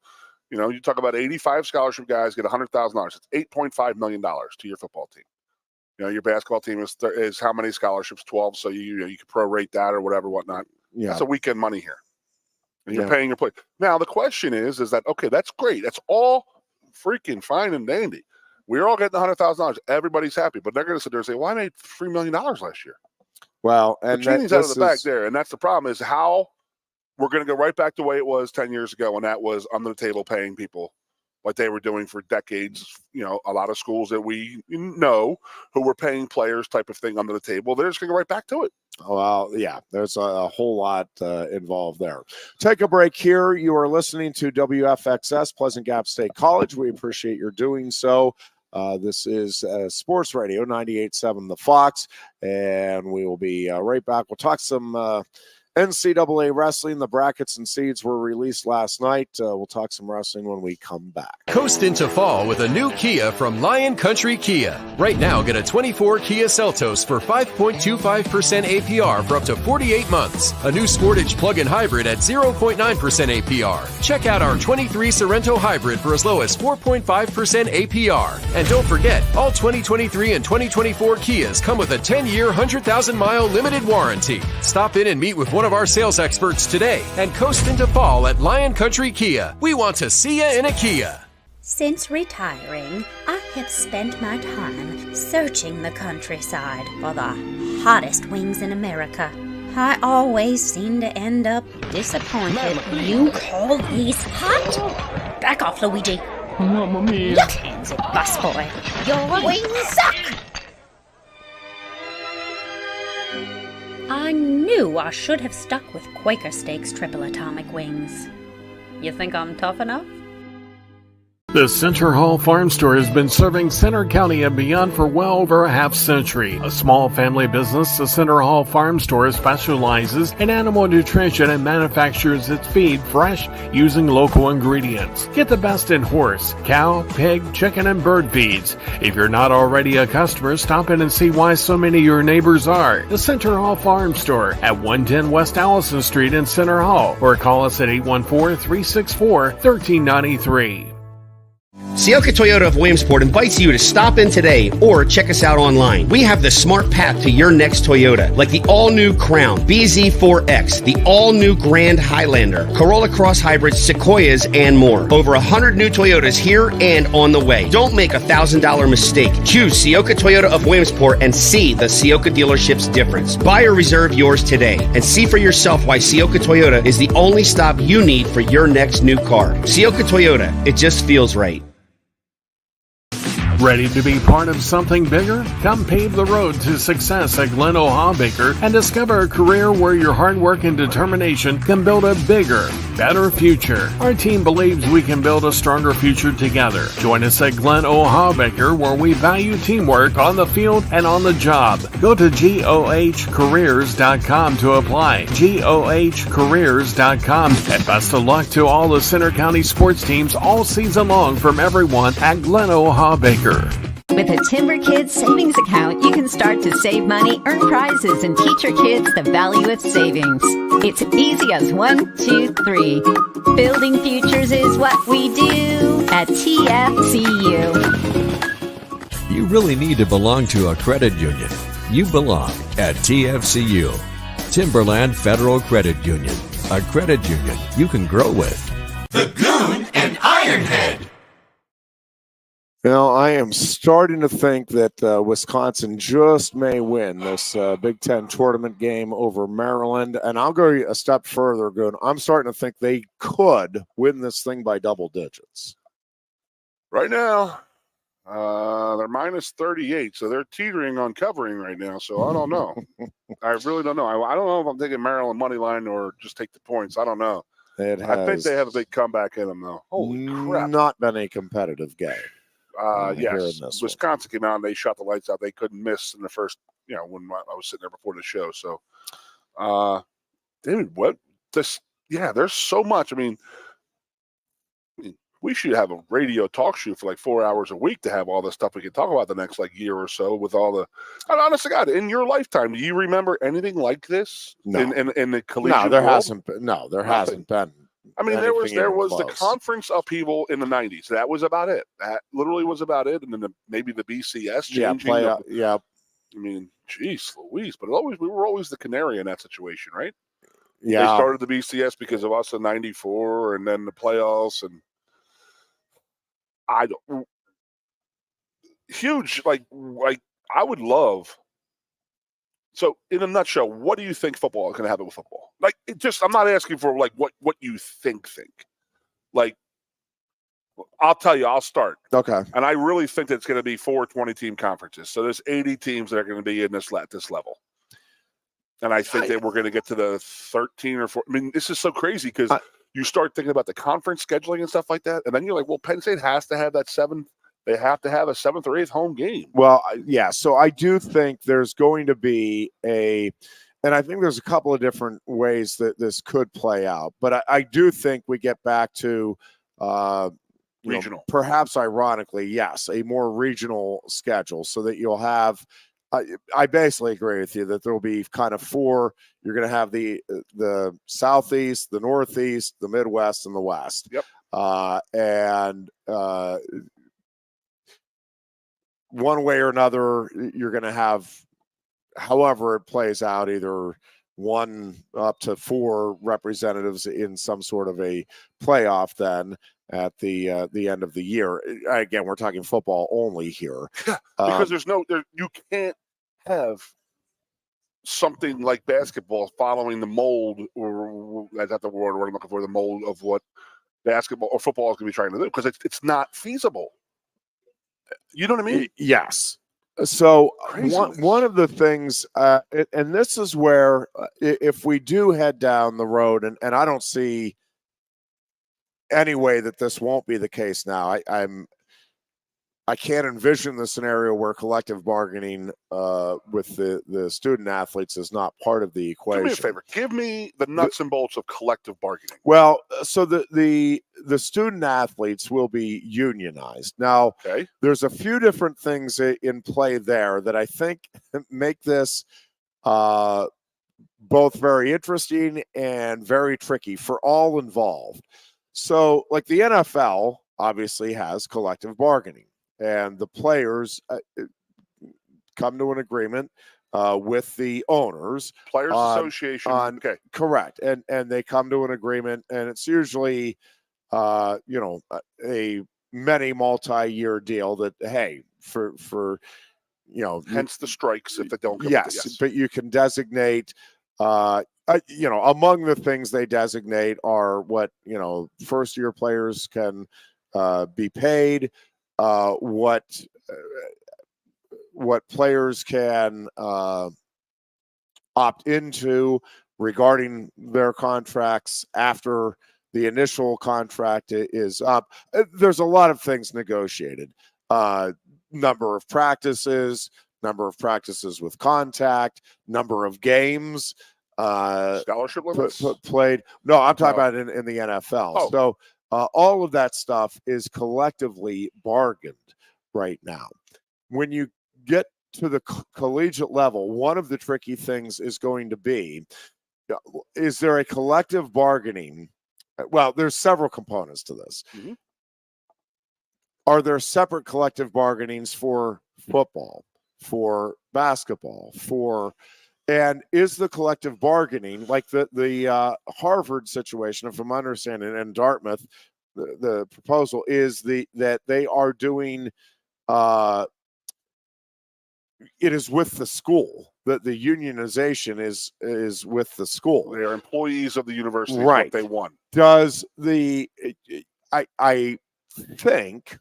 you talk about 85 scholarship guys get $100,000. It's $8.5 million to your football team. Your basketball team is how many scholarships? 12. So you can prorate that or whatnot. Yeah. That's a weekend money here. And you're paying your play. Now, the question is that, okay, that's great. That's all freaking fine and dandy. We're all getting $100,000. Everybody's happy. But they're going to sit there and say, well, I made $3 million last year. Well, and the genie's out of the bag there. And that's the problem is how we're going to go right back to the way it was 10 years ago. And that was under the table paying people like they were doing for decades. A lot of schools that we know who were paying players type of thing under the table. They're just going to go right back to it. Well, yeah, there's a whole lot involved there. Take a break here. You are listening to WFXS, Pleasant Gap State College. We appreciate your doing so. This is Sports Radio 98.7 The Fox, and we will be right back. We'll talk some NCAA wrestling. The brackets and seeds were released last night. We'll talk some wrestling when we come back. Coast into fall with a new Kia from Lion Country Kia. Right now, get a 24 Kia Seltos for 5.25% APR for up to 48 months. A new Sportage plug-in hybrid at 0.9% APR. Check out our 23 Sorrento hybrid for as low as 4.5% APR. And don't forget, all 2023 and 2024 Kias come with a 10-year, 100,000-mile limited warranty. Stop in and meet with one of our sales experts today and coast into fall at Lion Country Kia. We want to see you in a Kia. Since retiring, I have spent my time searching the countryside for the hottest wings in America. I always seem to end up disappointed. You call these hot? Back off, Luigi. Mamma mia. Your hands it, busboy. Your wings suck! I knew I should have stuck with Quaker Steak's triple atomic wings. You think I'm tough enough? The Center Hall Farm Store has been serving Center County and beyond for well over a half century. A small family business, the Center Hall Farm Store specializes in animal nutrition and manufactures its feed fresh using local ingredients. Get the best in horse, cow, pig, chicken, and bird feeds. If you're not already a customer, stop in and see why so many of your neighbors are. The Center Hall Farm Store at 110 West Allison Street in Center Hall, or call us at 814-364-1393. Sioka Toyota of Williamsport invites you to stop in today or check us out online. We have the smart path to your next Toyota, like the all-new Crown, BZ4X, the all-new Grand Highlander, Corolla Cross Hybrids, Sequoias, and more. Over 100 new Toyotas here and on the way. Don't make a $1,000 mistake. Choose Sioka Toyota of Williamsport and see the Sioka dealership's difference. Buy or reserve yours today and see for yourself why Sioka Toyota is the only stop you need for your next new car. Sioka Toyota, it just feels right. Ready to be part of something bigger? Come pave the road to success at Glen Baker and discover a career where your hard work and determination can build a bigger, better future. Our team believes we can build a stronger future together. Join us at Glen Baker, where we value teamwork on the field and on the job. Go to GOHcareers.com to apply. GOHcareers.com. And best of luck to all the Center County sports teams all season long from everyone at Glen Baker. With a Timber Kids savings account, you can start to save money, earn prizes, and teach your kids the value of savings. It's easy as 1, 2, 3. Building futures is what we do at TFCU. You really need to belong to a credit union. You belong at TFCU, Timberland Federal Credit Union, a credit union you can grow with. The Goon and Ironhead. I am starting to think that Wisconsin just may win this Big Ten tournament game over Maryland. And I'll go a step further, Goon. I'm starting to think they could win this thing by double digits. Right now, they're minus 38, so they're teetering on covering right now. So I don't know. I really don't know. I don't know if I'm taking Maryland money line or just take the points. I don't know. I think they have a big comeback in them, though. Holy crap! Not been a competitive game. Yes, Wisconsin came out and they shot the lights out. They couldn't miss in the first, when I was sitting there before the show. So, dude, what this? Yeah, there's so much. I mean, we should have a radio talk show for like 4 hours a week to have all this stuff we can talk about the next year or so with all the. And honest to God, in your lifetime, do you remember anything like this? No. In the collegiate No, there world? hasn't been. No, there hasn't been. I mean, there was close. the conference upheaval in the 90s. That was about it. That literally was about it. And then maybe the BCS changing. Yeah. I mean, geez, Louise. But we were always the canary in that situation, right? Yeah. They started the BCS because of us in '94, and then the playoffs, and huge. Like I would love. So, in a nutshell, what do you think football is going to happen with football? I'm not asking for what you think. I'll tell you, I'll start. Okay. And I really think that it's going to be 4 20-team conferences. So there's 80 teams that are going to be in this level. And I think that we're going to get to the 13 or 14. I mean, this is so crazy because you start thinking about the conference scheduling and stuff like that. And then you're like, well, Penn State has to have that 7th. They have to have a 7th or 8th home game. Well, yeah. So I do think there's going to be and I think there's a couple of different ways that this could play out. But I do think we get back to regional. Perhaps ironically, yes, a more regional schedule so that you'll have. I basically agree with you that there will be kind of 4. You're going to have the Southeast, the Northeast, the Midwest, and the West. Yep. One way or another, you're going to have, however it plays out, either 1 up to 4 representatives in some sort of a playoff then at the end of the year. Again, we're talking football only here. Because you can't have something like basketball following the mold, or that's not the word I'm looking for, the mold of what basketball or football is going to be trying to do, because it's not feasible. You know what I mean? Yes. So one of the things, and this is where if we do head down the road, and I don't see any way that this won't be the case now. I can't envision the scenario where collective bargaining with the student athletes is not part of the equation. Do me a favor. Give me the nuts and bolts of collective bargaining. Well, so the student athletes will be unionized. Now, okay. There's a few different things in play there that I think make this both very interesting and very tricky for all involved. So, like the NFL obviously has collective bargaining. And the players come to an agreement with the owners. Players Association. Okay. Correct. And they come to an agreement, and it's usually, a many multi-year deal that, hey, for hence the strikes if they don't come yes, yes, but you can designate, among the things they designate are what, first-year players can be paid, what players can opt into regarding their contracts after the initial contract is up. There's a lot of things negotiated. Number of practices with contact, number of games, scholarship limits played. No, I'm talking about in the NFL. Oh. So all of that stuff is collectively bargained right now. When you get to the collegiate level, one of the tricky things is going to be, is there a collective bargaining? Well, there's several components to this. Mm-hmm. Are there separate collective bargainings for football, for basketball, and is the collective bargaining like the Harvard situation, if I'm understanding, and Dartmouth, the proposal is that they are doing it is with the school. The unionization is with the school. They are employees of the university. Right. What they want. Does the I think,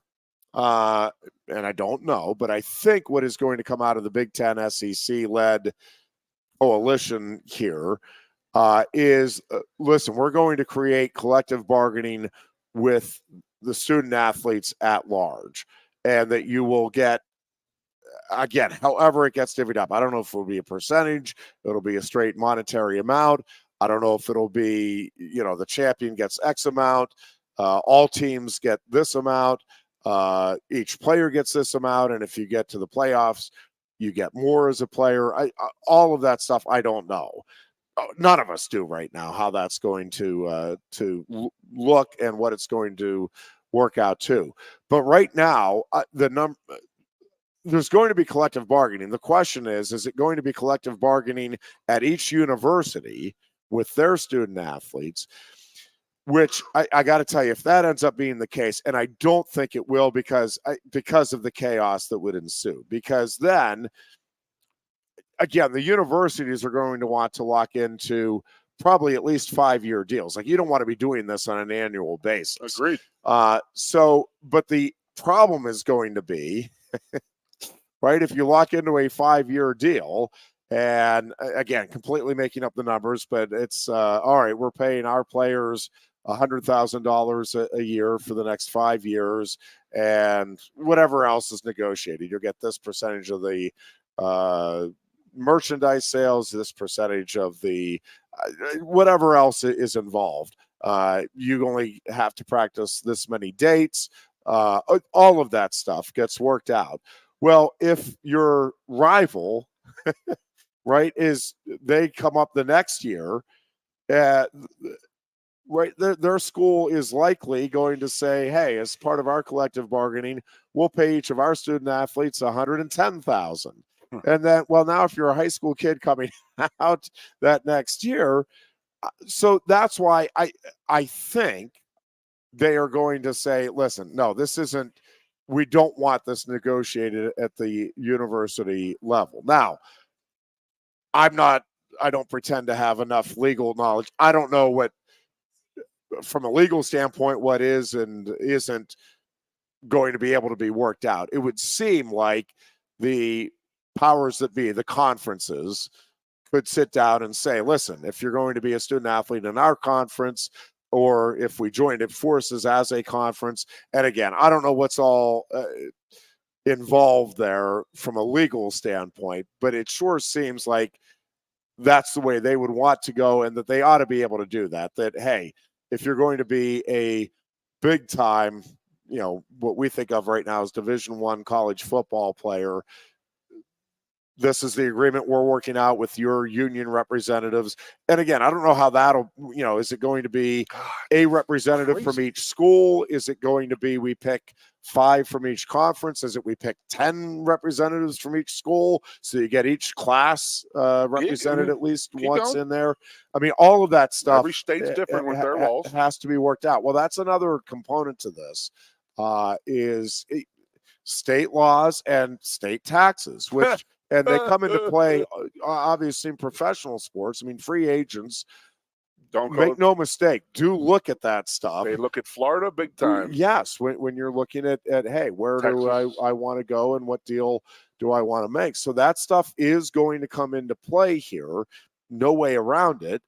and I don't know, but I think what is going to come out of the Big Ten SEC-led coalition here is, listen, we're going to create collective bargaining with the student athletes at large, and that you will get, again, however it gets divvied up. I don't know if it'll be a percentage, it'll be a straight monetary amount. I don't know if it'll be, the champion gets X amount, all teams get this amount, each player gets this amount, and if you get to the playoffs, you get more as a player. All of that stuff, I don't know. None of us do right now how that's going to look and what it's going to work out to. But right now, there's going to be collective bargaining. The question is it going to be collective bargaining at each university with their student athletes? Which I got to tell you, if that ends up being the case, and I don't think it will because of the chaos that would ensue, because then, again, the universities are going to want to lock into probably at least 5-year deals. Like, you don't want to be doing this on an annual basis. Agreed. But the problem is going to be, right, if you lock into a 5-year deal, and again, completely making up the numbers, but it's all right, we're paying our players $100,000 a year for the next 5 years, and whatever else is negotiated, you'll get this percentage of the merchandise sales, this percentage of the whatever else is involved. You only have to practice this many dates. All of that stuff gets worked out. Well, if your rival, right, is they come up the next year, right, their school is likely going to say, hey, as part of our collective bargaining, we'll pay each of our student athletes $110,000. And then, well, now if you're a high school kid coming out that next year, so that's why I think they are going to say, listen, no, this isn't, we don't want this negotiated at the university level. Now, I don't pretend to have enough legal knowledge. I don't know what, from a legal standpoint, what is and isn't going to be able to be worked out. It would seem like the powers that be, the conferences, could sit down and say, listen, if you're going to be a student athlete in our conference, or if we joined forces as a conference, and again, I don't know what's all involved there from a legal standpoint, but it sure seems like that's the way they would want to go, and that they ought to be able to do that. That, hey, if you're going to be a big time, what we think of right now as Division I college football player, this is the agreement we're working out with your union representatives. And again, I don't know how that'll, is it going to be a representative from each school? Is it going to be we pick 5 from each conference? Is it we pick 10 representatives from each school? So you get each class represented at least once in there. I mean, all of that stuff. Every state's different with their laws. Has to be worked out. Well, that's another component to this is state laws and state taxes, which and they come into play, obviously, in professional sports. I mean, free agents, make no mistake, do look at that stuff. They look at Florida big time. Yes, when you're looking at hey, where Texas. Do I want to go and what deal do I want to make? So that stuff is going to come into play here. No way around it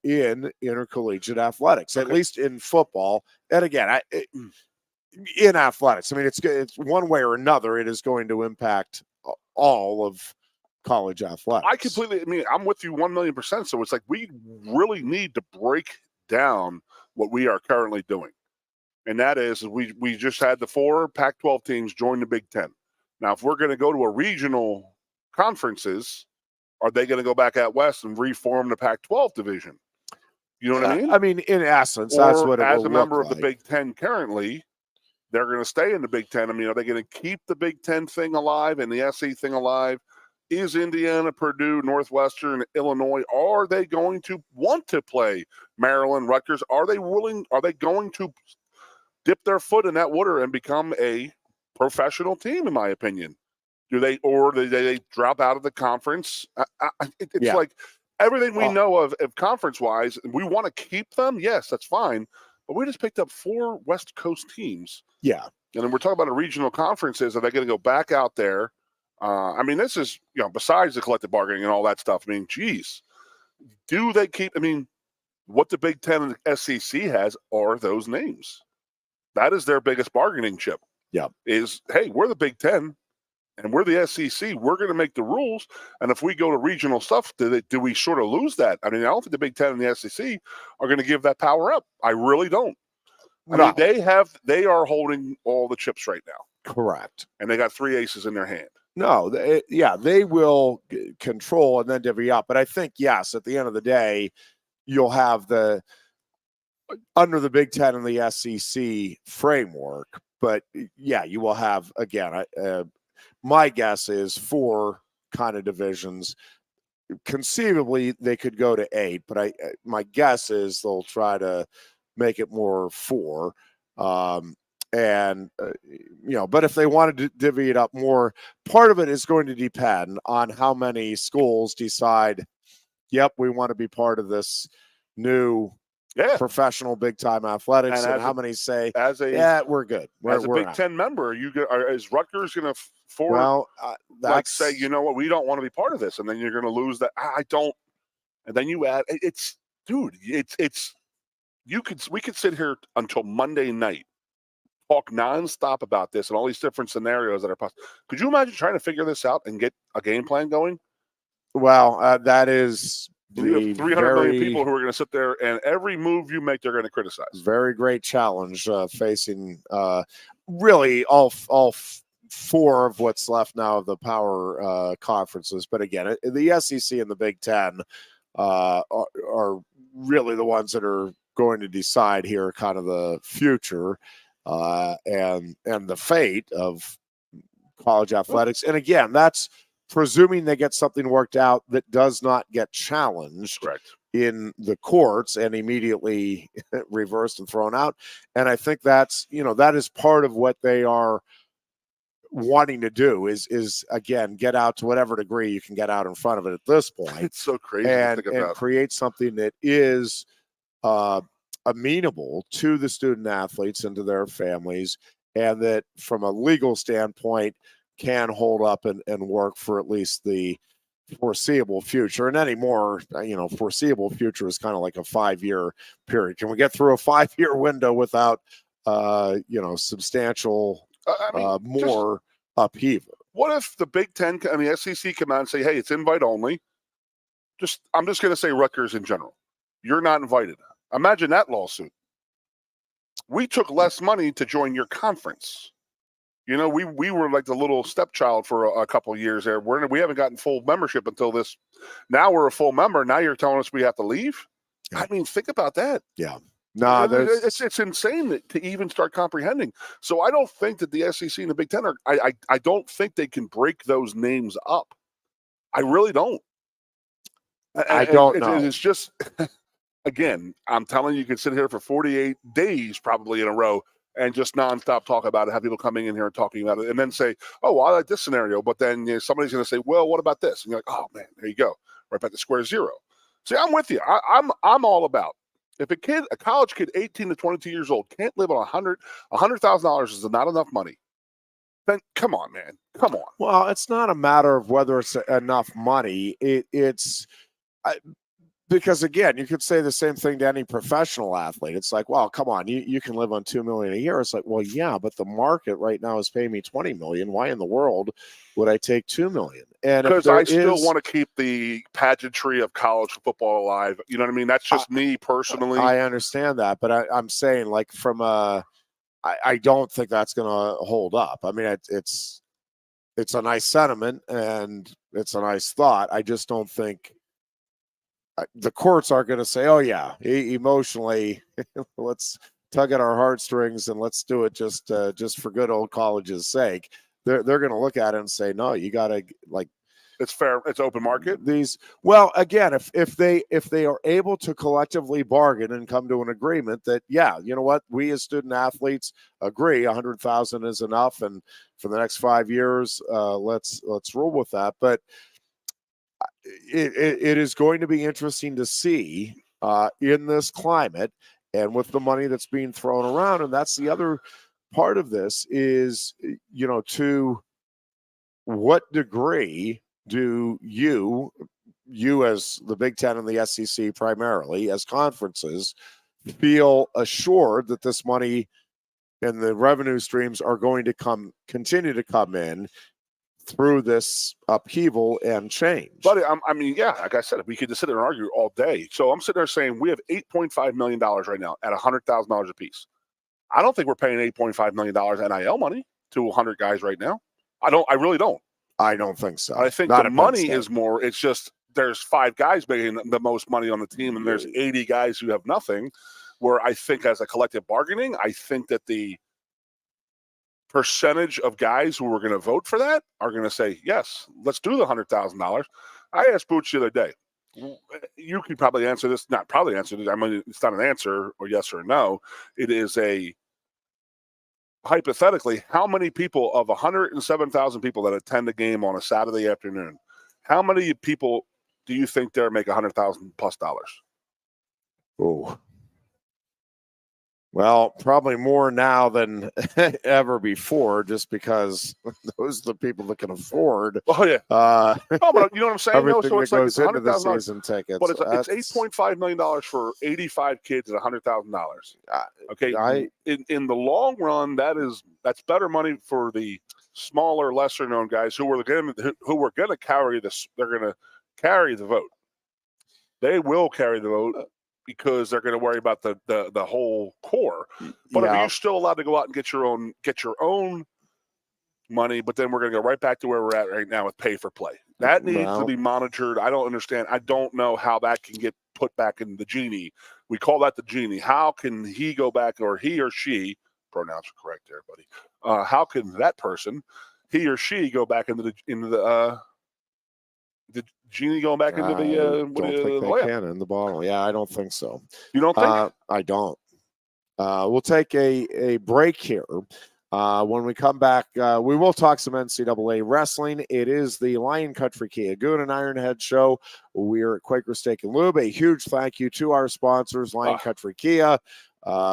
in intercollegiate athletics, at least in football. And again, in athletics, I mean, it's one way or another, it is going to impact all of college athletics. I'm with you 1,000,000%. So it's like we really need to break down what we are currently doing. And that is we just had the 4 Pac-12 teams join the Big Ten. Now, if we're going to go to a regional conferences, are they going to go back out west and reform the Pac-12 division? You know what I mean? I mean, in essence, that's what it as will a member look of the Big Ten currently, they're going to stay in the Big Ten. I mean, are they going to keep the Big Ten thing alive and the SEC thing alive? Is Indiana, Purdue, Northwestern, Illinois, are they going to want to play Maryland, Rutgers? Are they going to dip their foot in that water and become a professional team, in my opinion. Do they drop out of the conference? It's like everything we know of conference-wise, we want to keep them. Yes, that's fine. But we just picked up 4 West Coast teams. Yeah. And then we're talking about a regional conferences. Are they going to go back out there? I mean, this is, besides the collective bargaining and all that stuff, I mean, geez. Do they keep, what the Big Ten and the SEC has are those names. That is their biggest bargaining chip. Yeah. Is, hey, we're the Big Ten and we're the SEC. We're going to make the rules. And if we go to regional stuff, do we sort of lose that? I mean, I don't think the Big Ten and the SEC are going to give that power up. I really don't. I mean, they are holding all the chips right now. Correct. And they got 3 aces in their hand. No, they will control and then divvy up. But I think, yes, at the end of the day, you'll have under the Big Ten and the SEC framework. But, yeah, you will have, again, my guess is 4 kind of divisions. Conceivably, they could go to 8. But my guess is they'll try to make it more 4. But if they wanted to divvy it up more, part of it is going to depend on how many schools decide, yep, we want to be part of this new professional big time athletics, and how many say, we're good. We're a Big Ten member, is Rutgers going to say, you know what, we don't want to be part of this, and then you're going to lose that. I don't. And then you add, we could sit here until Monday night, talk nonstop about this and all these different scenarios that are possible. Could you imagine trying to figure this out and get a game plan going? Well, that is we have 300 million people who are going to sit there, and every move you make, they're going to criticize. Very great challenge facing really all 4 of what's left now of the power conferences. But again, the SEC and the Big Ten are really the ones that are going to decide here kind of the future and the fate of college athletics. And again, that's presuming they get something worked out that does not get challenged in the courts and immediately reversed and thrown out. And I think that's, that is part of what they are wanting to do is again, get out to whatever degree you can get out in front of it at this point. It's so crazy and to think about. Create something that is amenable to the student athletes and to their families, and that from a legal standpoint can hold up and work for at least the foreseeable future. And any more, foreseeable future is kind of like a 5-year period. Can we get through a 5-year window without, substantial more upheaval? What if the Big Ten and the SEC come out and say, hey, it's invite only? I'm just going to say Rutgers in general. You're not invited. Imagine that lawsuit. We took less money to join your conference. We were like the little stepchild for a couple of years there. We haven't gotten full membership until this. Now we're a full member. Now you're telling us we have to leave? Yeah. I mean, think about that. Yeah. No, it's insane to even start comprehending. So I don't think that the SEC and the Big Ten I don't think they can break those names up. I really don't. I don't know. It's just, again, I'm telling you, you can sit here for 48 days probably in a row and just nonstop talk about it, have people coming in here and talking about it, and then say, oh, well, I like this scenario. But then somebody's going to say, well, what about this? And you're like, oh, man, there you go. Right back to square zero. See, I'm with you. I'm all about, if a college kid, 18 to 22 years old, can't live on $100,000 is not enough money, then come on, man. Come on. Well, it's not a matter of whether it's enough money. Because again, you could say the same thing to any professional athlete. It's like, well, come on, you can live on $2 million a year. It's like, well, yeah, but the market right now is paying me $20 million. Why in the world would I take $2 million? And because I still want to keep the pageantry of college football alive. You know what I mean? That's just me personally. I understand that, but I'm saying, like, I don't think that's going to hold up. I mean, it's a nice sentiment and it's a nice thought. I just don't think the courts are going to say, oh yeah, emotionally, let's tug at our heartstrings and let's do it just for good old college's sake. They're going to look at it and say, no, you got to, like, It's fair. It's open market. Well, again, if they are able to collectively bargain and come to an agreement that, yeah, you know what, we as student athletes agree $100,000 is enough, and for the next 5 years, let's roll with that. But it is going to be interesting to see in this climate and with the money that's being thrown around. And that's the other part of this is, to what degree do you as the Big Ten and the SEC primarily, as conferences, feel assured that this money and the revenue streams are going to continue to come in through this upheaval and change? But like I said, we could just sit there and argue all day. So I'm sitting there saying we have $8.5 million right now at $100,000 a piece. I don't think we're paying $8.5 million NIL money to 100 guys right now. I really don't. I don't think so. I think the money is more. It's just there's 5 guys making the most money on the team, and there's 80 guys who have nothing. Where I think as a collective bargaining, I think that the percentage of guys who are going to vote for that are going to say, yes, let's do the $100,000. I asked Booch the other day. You could probably answer this. Not probably answer this. I mean, it's not an answer or yes or no. It is a hypothetically, how many people of 107,000 people that attend a game on a Saturday afternoon, how many people do you think there make $100,000+ dollars? Oh, well, probably more now than ever before, just because those are the people that can afford. Oh yeah. But you know what I'm saying? everything So that it's like goes into the $100,000 season tickets. But it's $8.5 million for 85 kids at $100,000. Okay. In the long run, that's better money for the smaller, lesser known guys who are going to carry this. They're going to carry the vote. They will carry the vote because they're going to worry about the whole core. But are you still allowed to go out and get your own money? But then we're going to go right back to where we're at right now with pay for play. That needs to be monitored. I don't understand. I don't know how that can get put back in the genie. We call that the genie. How can he go back, or he or she, pronouns are correct there, buddy. How can that person, he or she, go back into the genie going back into the don't think they can in the bottle. Yeah, I don't think so. You don't think? I don't. We'll take a break here. When we come back, we will talk some NCAA wrestling. It is the Lion Country Kia Goon and Ironhead show. We're at Quaker Steak Lube. A huge thank you to our sponsors, Lion Country Kia.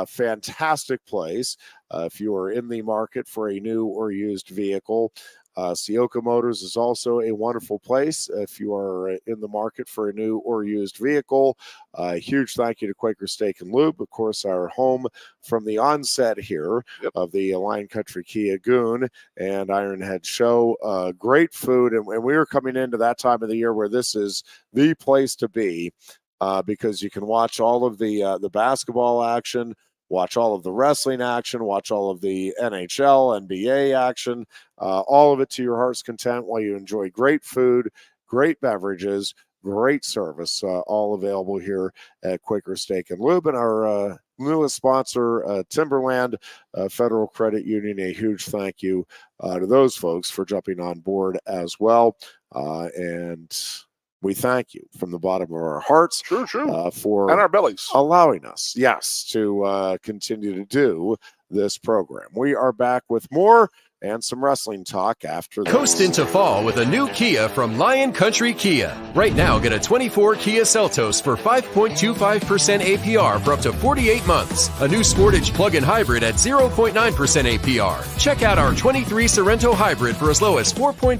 Fantastic place. If you are in the market for a new or used vehicle, Sioka Motors is also a wonderful place if you are in the market for a new or used vehicle. A huge thank you to Quaker Steak and Lube, of course, our home from the onset here of the Lion Country Kia Goon and Ironhead show. Great food, and we are coming into that time of the year where this is the place to be because you can watch all of the basketball action, watch all of the wrestling action, watch all of the NHL, NBA action, all of it to your heart's content while you enjoy great food, great beverages, great service, all available here at Quaker Steak and Lube. And our newest sponsor, Timberland Federal Credit Union, a huge thank you to those folks for jumping on board as well. And we thank you from the bottom of our hearts. True. For and our bellies. Allowing us, to continue to do this program. We are back with more and some wrestling talk after this. Coast into fall with a new Kia from Lion Country Kia. Right now, get a 24 Kia Seltos for 5.25% APR for up to 48 months. A new Sportage plug-in hybrid at 0.9% APR. Check out our 23 Sorrento hybrid for as low as 4.5%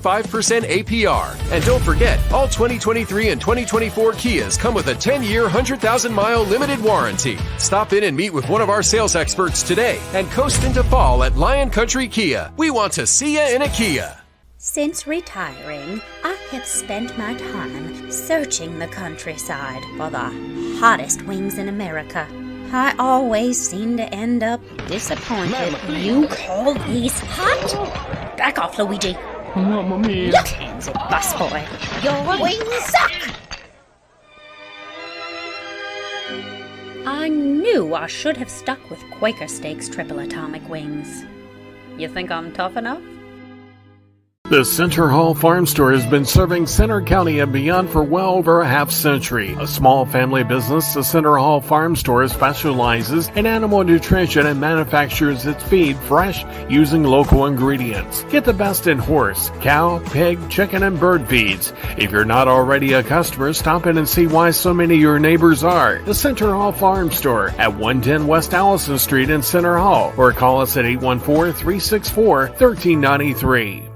APR. And don't forget, all 2023 and 2024 Kias come with a 10-year, 100,000-mile limited warranty. Stop in and meet with one of our sales experts today and coast into fall at Lion Country Kia. We want to see you in a Kia. Since retiring, I have spent my time searching the countryside for the hottest wings in America. I always seem to end up disappointed. You call these hot? Back off, Luigi. Mamma mia. Look, hands it, busboy. Your wings suck! I knew I should have stuck with Quaker Steak's triple atomic wings. You think I'm tough enough? The Center Hall Farm Store has been serving Center County and beyond for well over a half century. A small family business, the Center Hall Farm Store specializes in animal nutrition and manufactures its feed fresh using local ingredients. Get the best in horse, cow, pig, chicken, and bird feeds. If you're not already a customer, stop in and see why so many of your neighbors are. The Center Hall Farm Store at 110 West Allison Street in Center Hall, or call us at 814-364-1393.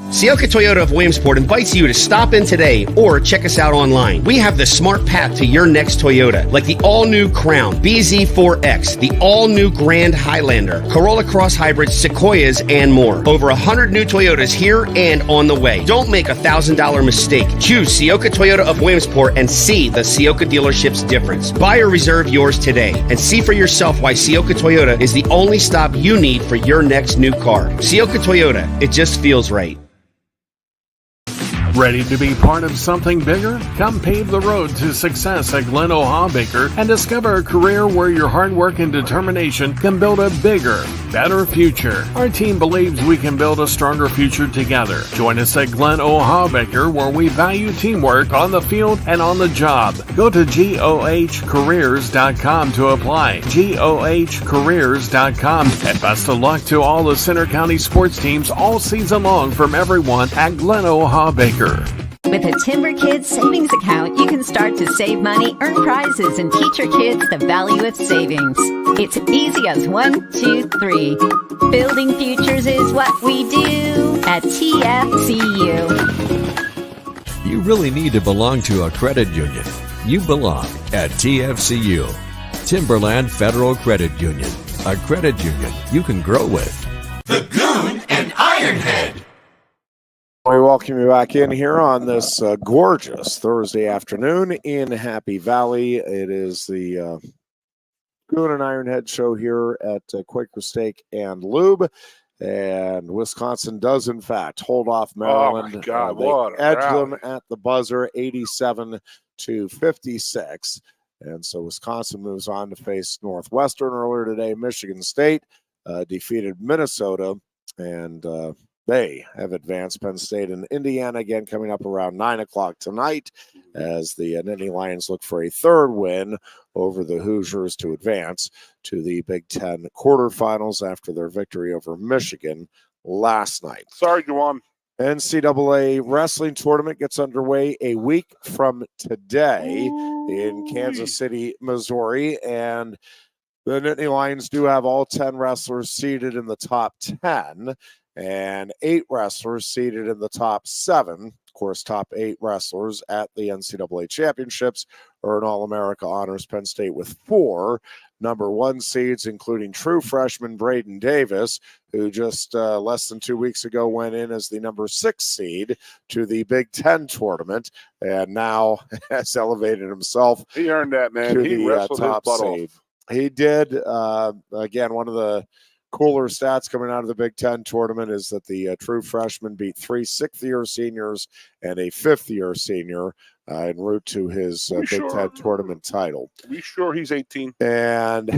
Sioka Toyota of Williamsport invites you to stop in today or check us out online. We have the smart path to your next Toyota, like the all-new Crown, BZ4X, the all-new Grand Highlander, Corolla Cross Hybrids, Sequoias, and more. Over 100 new Toyotas here and on the way. Don't make a $1,000 mistake. Choose Sioka Toyota of Williamsport and see the Sioka dealership's difference. Buy or reserve yours today and see for yourself why Sioka Toyota is the only stop you need for your next new car. Sioka Toyota, it just feels right. Ready to be part of something bigger? Come pave the road to success at Glen Baker and discover a career where your hard work and determination can build a bigger, better future. Our team believes we can build a stronger future together. Join us at Glen Baker, where we value teamwork on the field and on the job. Go to GOHcareers.com to apply. GOHcareers.com. And best of luck to all the Center County sports teams all season long from everyone at Glen Baker. With a Timber Kids savings account, you can start to save money, earn prizes, and teach your kids the value of savings. It's easy as 1, 2, 3. Building futures is what we do at TFCU. You really need to belong to a credit union. You belong at TFCU, Timberland Federal Credit Union, a credit union you can grow with. The Goon and Ironhead. We welcome you back in here on this gorgeous Thursday afternoon in Happy Valley. It is the Goon and Ironhead show here at Quaker Steak and Lube. And Wisconsin does, in fact, hold off Maryland. Oh, my God, what edge them at the buzzer, 87-56. And so Wisconsin moves on to face Northwestern earlier today. Michigan State defeated Minnesota, and they have advanced. Penn State and Indiana again coming up around 9 o'clock tonight as the Nittany Lions look for a third win over the Hoosiers to advance to the Big Ten quarterfinals after their victory over Michigan last night. Sorry, Juwan. NCAA wrestling tournament gets underway a week from today in Kansas City, Missouri, and the Nittany Lions do have all 10 wrestlers seated in the top 10. And 8 wrestlers seated in the top 7. Of course, top 8 wrestlers at the NCAA championships earn All-America honors. Penn State with 4 number 1 seeds, including true freshman Braden Davis, who just less than 2 weeks ago went in as the number 6 seed to the Big Ten tournament, and now has elevated himself. He earned that, man. To he the wrestled top his butt seed. off. He did. Again, one of the cooler stats coming out of the Big Ten tournament is that the true freshmen beat 3 sixth-year seniors and a fifth-year senior en route to his Big Ten tournament title. We sure he's 18? And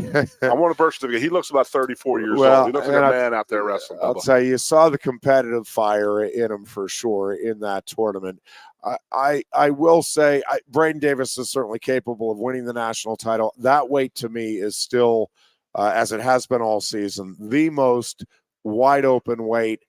I want a birth certificate. He looks about 34 years old. He looks like a man out there wrestling. I'll tell you, saw the competitive fire in him for sure in that tournament. I will say Braden Davis is certainly capable of winning the national title. That weight to me is still as it has been all season, the most wide open weight.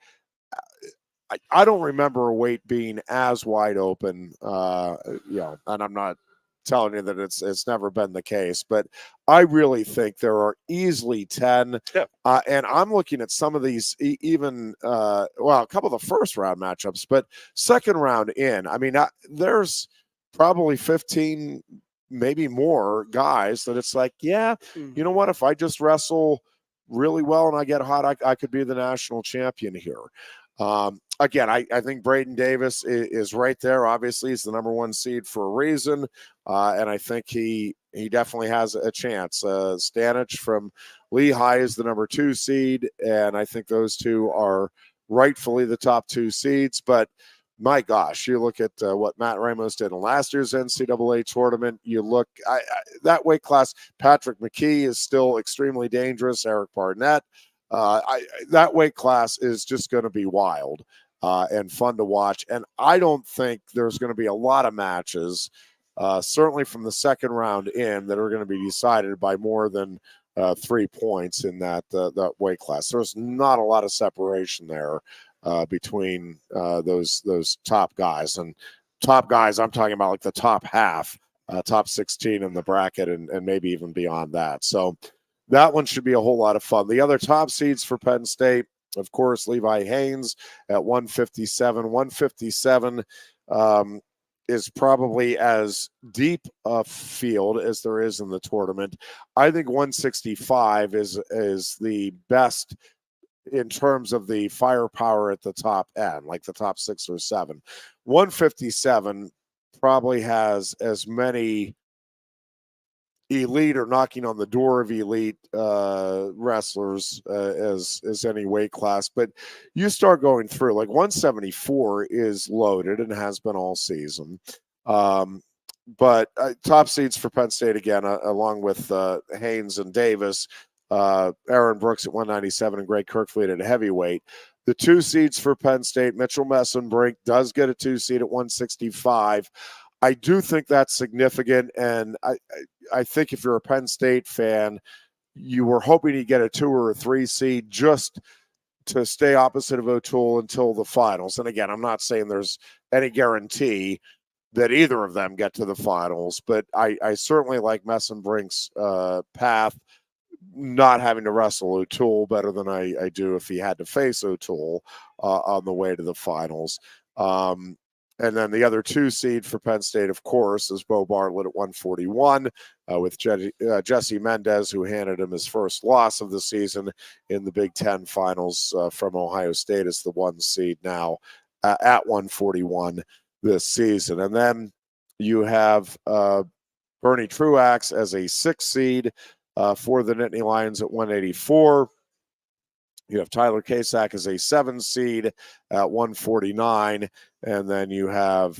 I don't remember a weight being as wide open, and I'm not telling you that it's never been the case, but I really think there are easily 10. Yeah. And I'm looking at some of these, even, a couple of the first round matchups, but second round in, I mean, there's probably 15 maybe more guys that it's like, yeah, you know what? If I just wrestle really well and I get hot, I could be the national champion here. Again, I think Braden Davis is right there. Obviously, he's the number 1 seed for a reason. And I think he definitely has a chance. Stanich from Lehigh is the number 2 seed. And I think those two are rightfully the top 2 seeds. But my gosh, you look at what Matt Ramos did in last year's NCAA tournament. You look that weight class. Patrick McKee is still extremely dangerous. Eric Barnett. That weight class is just going to be wild. and fun to watch. And I don't think there's going to be a lot of matches, certainly from the second round in, that are going to be decided by more than 3 points in that weight class. There's not a lot of separation there between those top guys. And top guys, I'm talking about like the top half, top 16 in the bracket, and maybe even beyond that. So that one should be a whole lot of fun. The other top seeds for Penn State, of course, Levi Haynes at 157. 157 is probably as deep a field as there is in the tournament. I think 165 is the best in terms of the firepower at the top end, like the top 6 or 7. 157 probably has as many elite or knocking on the door of elite wrestlers as any weight class. But you start going through, like 174 is loaded and has been all season. But top seeds for Penn State again, along with Haynes and Davis, Aaron Brooks at 197 and Greg Kirkfleet at heavyweight. The 2 seeds for Penn State, Mitchell Messenbrink does get a 2 seed at 165. I do think that's significant, and I think if you're a Penn State fan, you were hoping to get a 2 or a 3 seed just to stay opposite of O'Toole until the finals. And again, I'm not saying there's any guarantee that either of them get to the finals, but I certainly like Messenbrink's path, not having to wrestle O'Toole better than I do if he had to face O'Toole on the way to the finals. And then the other 2 seed for Penn State, of course, is Bo Bartlett at 141 with Jesse Mendez, who handed him his first loss of the season in the Big Ten finals from Ohio State, as the 1 seed now at 141 this season. And then you have Bernie Truax as a 6 seed for the Nittany Lions at 184. You have Tyler Kasak as a 7 seed at 149. And then you have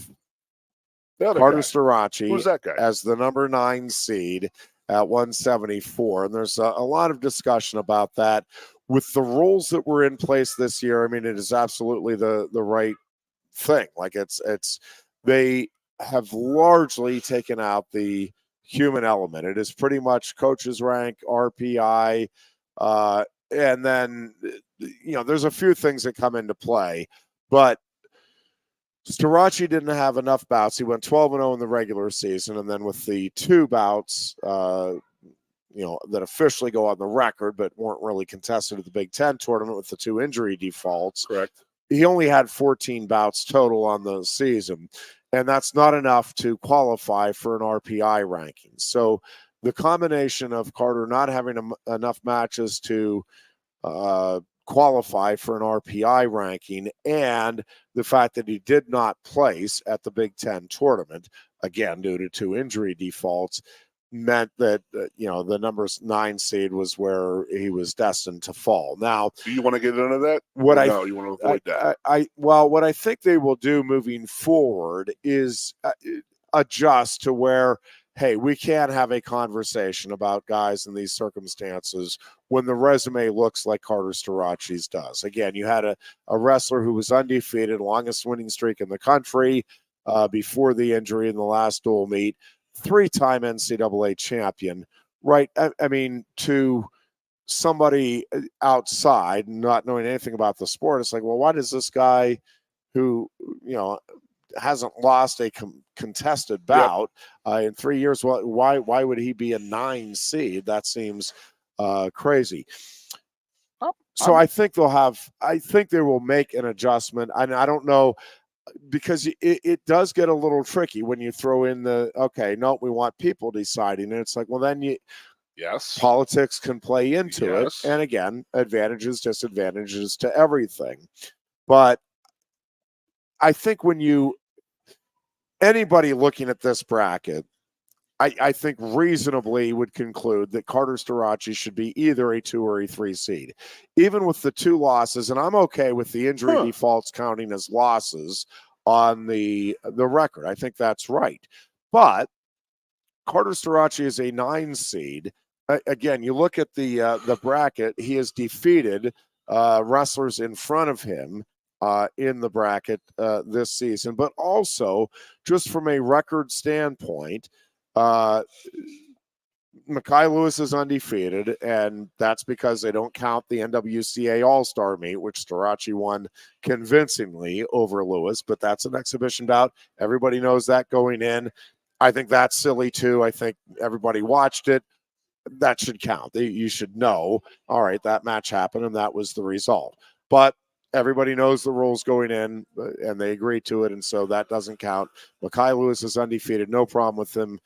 Carter Starachi as the number 9 seed at 174. And there's a lot of discussion about that. With the rules that were in place this year, I mean, it is absolutely the right thing. Like it's they have largely taken out the human element. It is pretty much coach's rank, RPI, and then, there's a few things that come into play. But Starachi didn't have enough bouts. He went 12-0 in the regular season, and then with the 2 bouts, that officially go on the record but weren't really contested at the Big Ten tournament with the 2 injury defaults. Correct. He only had 14 bouts total on the season, and that's not enough to qualify for an RPI ranking. So the combination of Carter not having enough matches to qualify for an RPI ranking, and the fact that he did not place at the Big Ten tournament, again, due to 2 injury defaults, meant that, the number 9 seed was where he was destined to fall. Now, do you want to get into that? You want to avoid that? What I think they will do moving forward is adjust to where, hey, we can't have a conversation about guys in these circumstances when the resume looks like Carter Starachi's does. Again, you had a wrestler who was undefeated, longest winning streak in the country before the injury in the last dual meet, 3-time NCAA champion, right? I mean, to somebody outside, not knowing anything about the sport, it's like, well, why does this guy who, hasn't lost a contested bout in 3 years, why would he be a 9 seed? That seems crazy. So I think they will make an adjustment. And I don't know, because it does get a little tricky when you throw in we want people deciding. And it's like, well, then politics can play into it. And again, advantages, disadvantages to everything. But I think anybody looking at this bracket, I think reasonably would conclude that Carter Starachi should be either a 2 or a 3 seed, even with the 2 losses. And I'm okay with the injury defaults counting as losses on the record. I think that's right. But Carter Starachi is a 9 seed. Again, you look at the bracket, he has defeated wrestlers in front of him in the bracket this season. But also, just from a record standpoint, Mekhi Lewis is undefeated, and that's because they don't count the NWCA All-Star meet, which Starace won convincingly over Lewis, but that's an exhibition bout. Everybody knows that going in. I think that's silly, too. I think everybody watched it. That should count. You should know, all right, that match happened, and that was the result. But everybody knows the rules going in, and they agree to it, and so that doesn't count. Mekhi Lewis is undefeated. No problem with him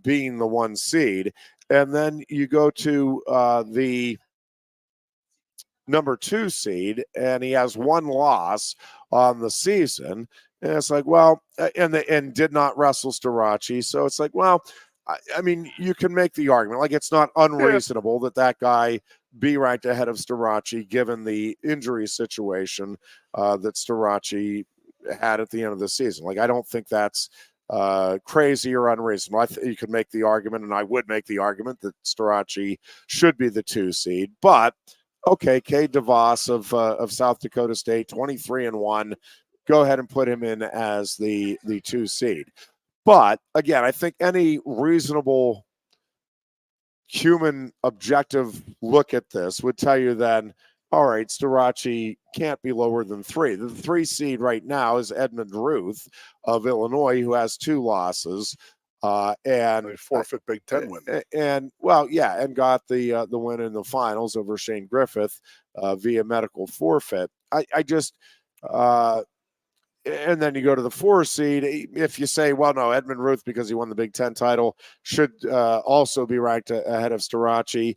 being the 1 seed. And then you go to the number 2 seed, and he has 1 loss on the season. And it's like, well, and did not wrestle Starace. So it's like, well, I mean, you can make the argument. Like, it's not unreasonable that guy be ranked ahead of Starace, given the injury situation that Starace had at the end of the season. Like, I don't think that's crazy or unreasonable. You could make the argument, and I would make the argument, that Starace should be the 2 seed. But, okay, Cade DeVos of South Dakota State, 23-1. Go ahead and put him in as the 2 seed. But, again, I think any reasonable human objective look at this would tell you then, all right, Starace can't be lower than 3. The 3 seed right now is Edmund Ruth of Illinois, who has 2 losses. And forfeit Big Ten win. And well, yeah, and got the win in the finals over Shane Griffith via medical forfeit. I just and then you go to the 4 seed. If you say, well, no, Edmund Ruth, because he won the Big Ten title, should also be ranked ahead of Starace.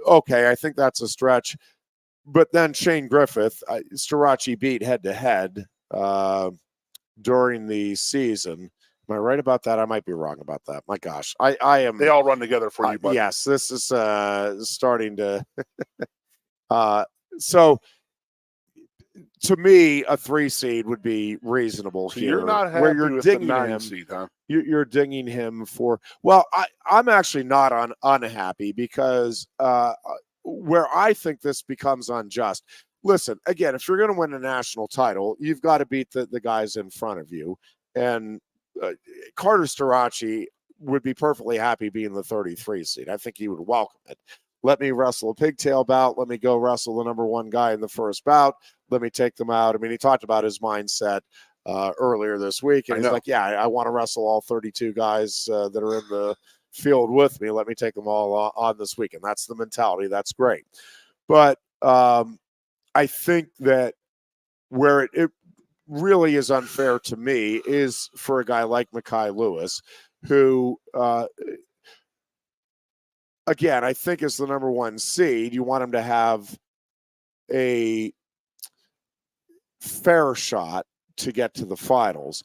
Okay, I think that's a stretch. But then Shane Griffith, Starace beat head-to-head during the season. Am I right about that? I might be wrong about that. My gosh, I am. They all run together for you, buddy. Yes, this is starting to. So, to me, a 3 seed would be reasonable So here. you're not happy where you're with the dinging 9 him, seed, huh? You're dinging him for. Well, I'm actually not unhappy because where I think this becomes unjust. Listen, again, if you're going to win a national title, you've got to beat the guys in front of you. And Carter Starace would be perfectly happy being the 33 seed. I think he would welcome it. Let me wrestle a pigtail bout. Let me go wrestle the number 1 guy in the first bout. Let me take them out. I mean, he talked about his mindset earlier this week. And he's like, yeah, I want to wrestle all 32 guys that are in the field with me. Let me take them all on this weekend. That's the mentality. That's great. But I think that where it really is unfair to me is for a guy like Mekhi Lewis, who, again, I think is the number 1 seed. You want him to have a fair shot to get to the finals.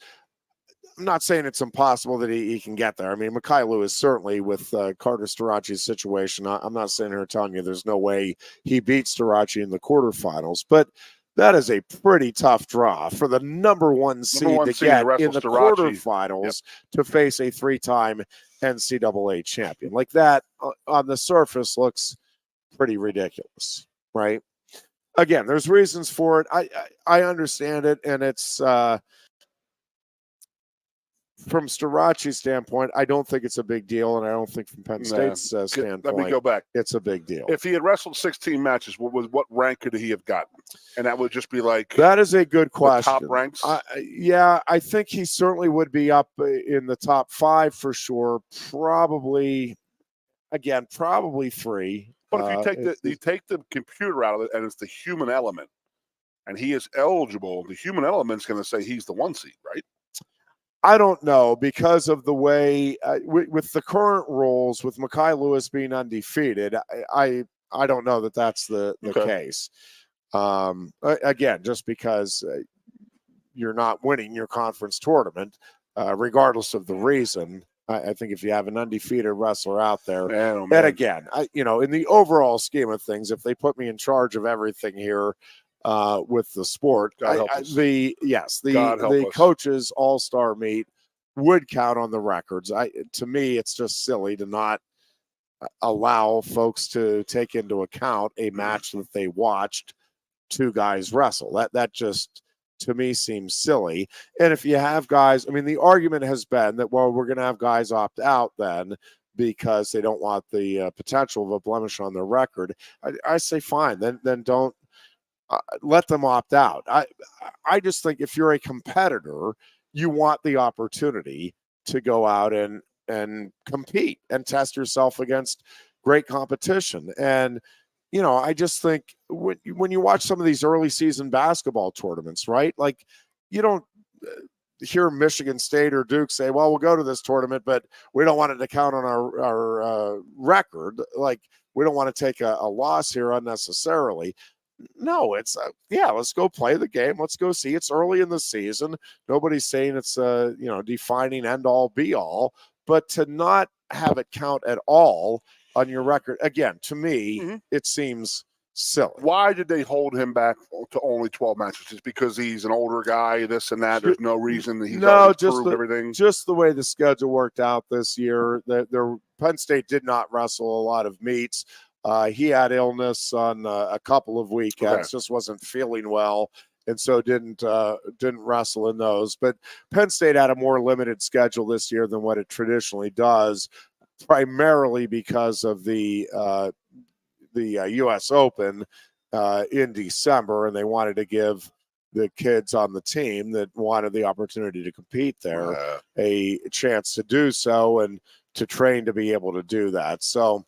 I'm not saying it's impossible that he can get there. I mean, Mekhi Lewis certainly, with Carter Starace's situation, I'm not sitting here telling you there's no way he beats Starace in the quarterfinals, but that is a pretty tough draw for the number 1 seed to get in the quarterfinals to face a 3-time NCAA champion. Like that, on the surface, looks pretty ridiculous, right? Again, there's reasons for it. I understand it, and it's from Starace's standpoint, I don't think it's a big deal, and I don't think from Penn State's standpoint, let me go back. It's a big deal. If he had wrestled 16 matches, what rank could he have gotten? And that would just be like, that is a good question. Top ranks? Yeah, I think he certainly would be up in the top 5 for sure. Probably 3. But if you take the computer out of it, and it's the human element, and he is eligible, the human element's going to say he's the 1 seed, right? I don't know, because of the way with the current rules, with Mekhi Lewis being undefeated, I don't know that that's the case. Again, just because you're not winning your conference tournament, regardless of the reason. I think if you have an undefeated wrestler out there, and again, in the overall scheme of things, if they put me in charge of everything here, with the sport, the coaches all-star meet would count on the records. To me, it's just silly to not allow folks to take into account a match that they watched two guys wrestle. That just, to me, seems silly. And if you have guys, I mean, the argument has been that, well, we're going to have guys opt out then because they don't want the potential of a blemish on their record. I say fine, then don't let them opt out. I just think if you're a competitor, you want the opportunity to go out and compete and test yourself against great competition. And I just think when you watch some of these early season basketball tournaments, right? Like, you don't hear Michigan State or Duke say, well, we'll go to this tournament, but we don't want it to count on our record. Like, we don't want to take a loss here unnecessarily. No, it's let's go play the game. Let's go see. It's early in the season. Nobody's saying it's defining end all be all, but to not have it count at all on your record, again, to me, it seems silly. Why did they hold him back to only 12 matches? Just because he's an older guy, this and that? There's no reason that he's proved everything? Just the way the schedule worked out this year. Penn State did not wrestle a lot of meets. He had illness on a couple of weekends, just wasn't feeling well, and so didn't wrestle in those. But Penn State had a more limited schedule this year than what it traditionally does, primarily because of the U.S. Open in December, and they wanted to give the kids on the team that wanted the opportunity to compete there a chance to do so and to train to be able to do that. So,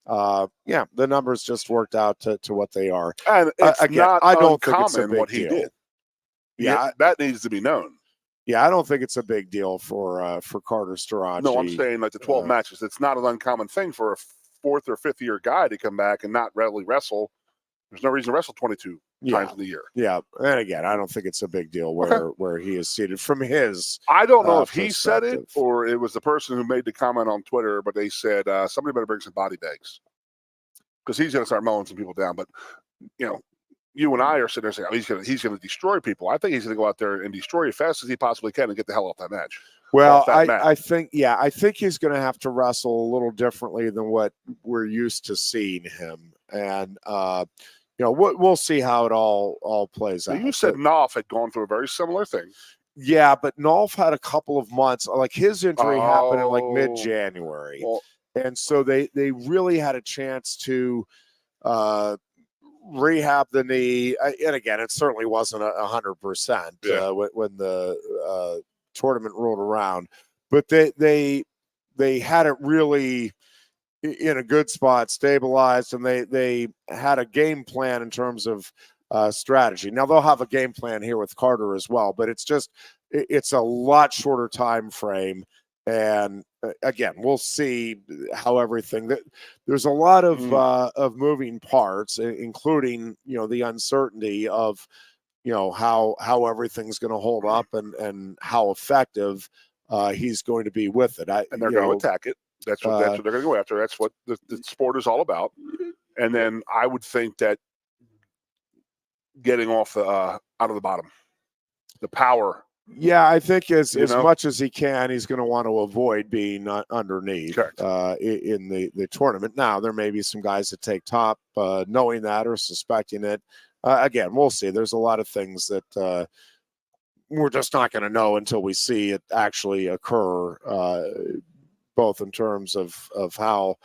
the numbers just worked out to what they are. And it's again, not I don't uncommon think it's a big what he deal. did. Yeah, that needs to be known. Yeah, I don't think it's a big deal for Carter Starachi. No, I'm saying like the 12 matches. It's not an uncommon thing for a fourth or fifth year guy to come back and not readily wrestle. There's no reason to wrestle 22 times in the year. Yeah, and again, I don't think it's a big deal where he is seated from his. I don't know if he said it or it was the person who made the comment on Twitter, but they said somebody better bring some body bags because he's going to start mowing some people down. But you and I are sitting there saying, oh, he's going to destroy people. I think he's going to go out there and destroy as fast as he possibly can and get the hell off that match. Well, I think he's going to have to wrestle a little differently than what we're used to seeing him, and we'll see how it all plays out. You said Knopf had gone through a very similar thing. Yeah, but Knopf had a couple of months. Like, his injury happened in like mid-January, and so they really had a chance to rehab the knee. And again, it certainly wasn't 100% when the tournament rolled around, but they had it really in a good spot, stabilized, and they had a game plan in terms of strategy. Now they'll have a game plan here with Carter as well, but it's a lot shorter time frame. And again, we'll see how everything. There's a lot of moving parts, including the uncertainty of how everything's going to hold up and how effective he's going to be with it. And they're going to attack it. That's what they're going to go after. That's what the sport is all about. And then I would think that getting off out of the bottom, the power. Yeah, I think as much as he can, he's going to want to avoid being underneath in the tournament. Now, there may be some guys that take top knowing that or suspecting it. Again, we'll see. There's a lot of things that we're just not going to know until we see it actually occur, both in terms of how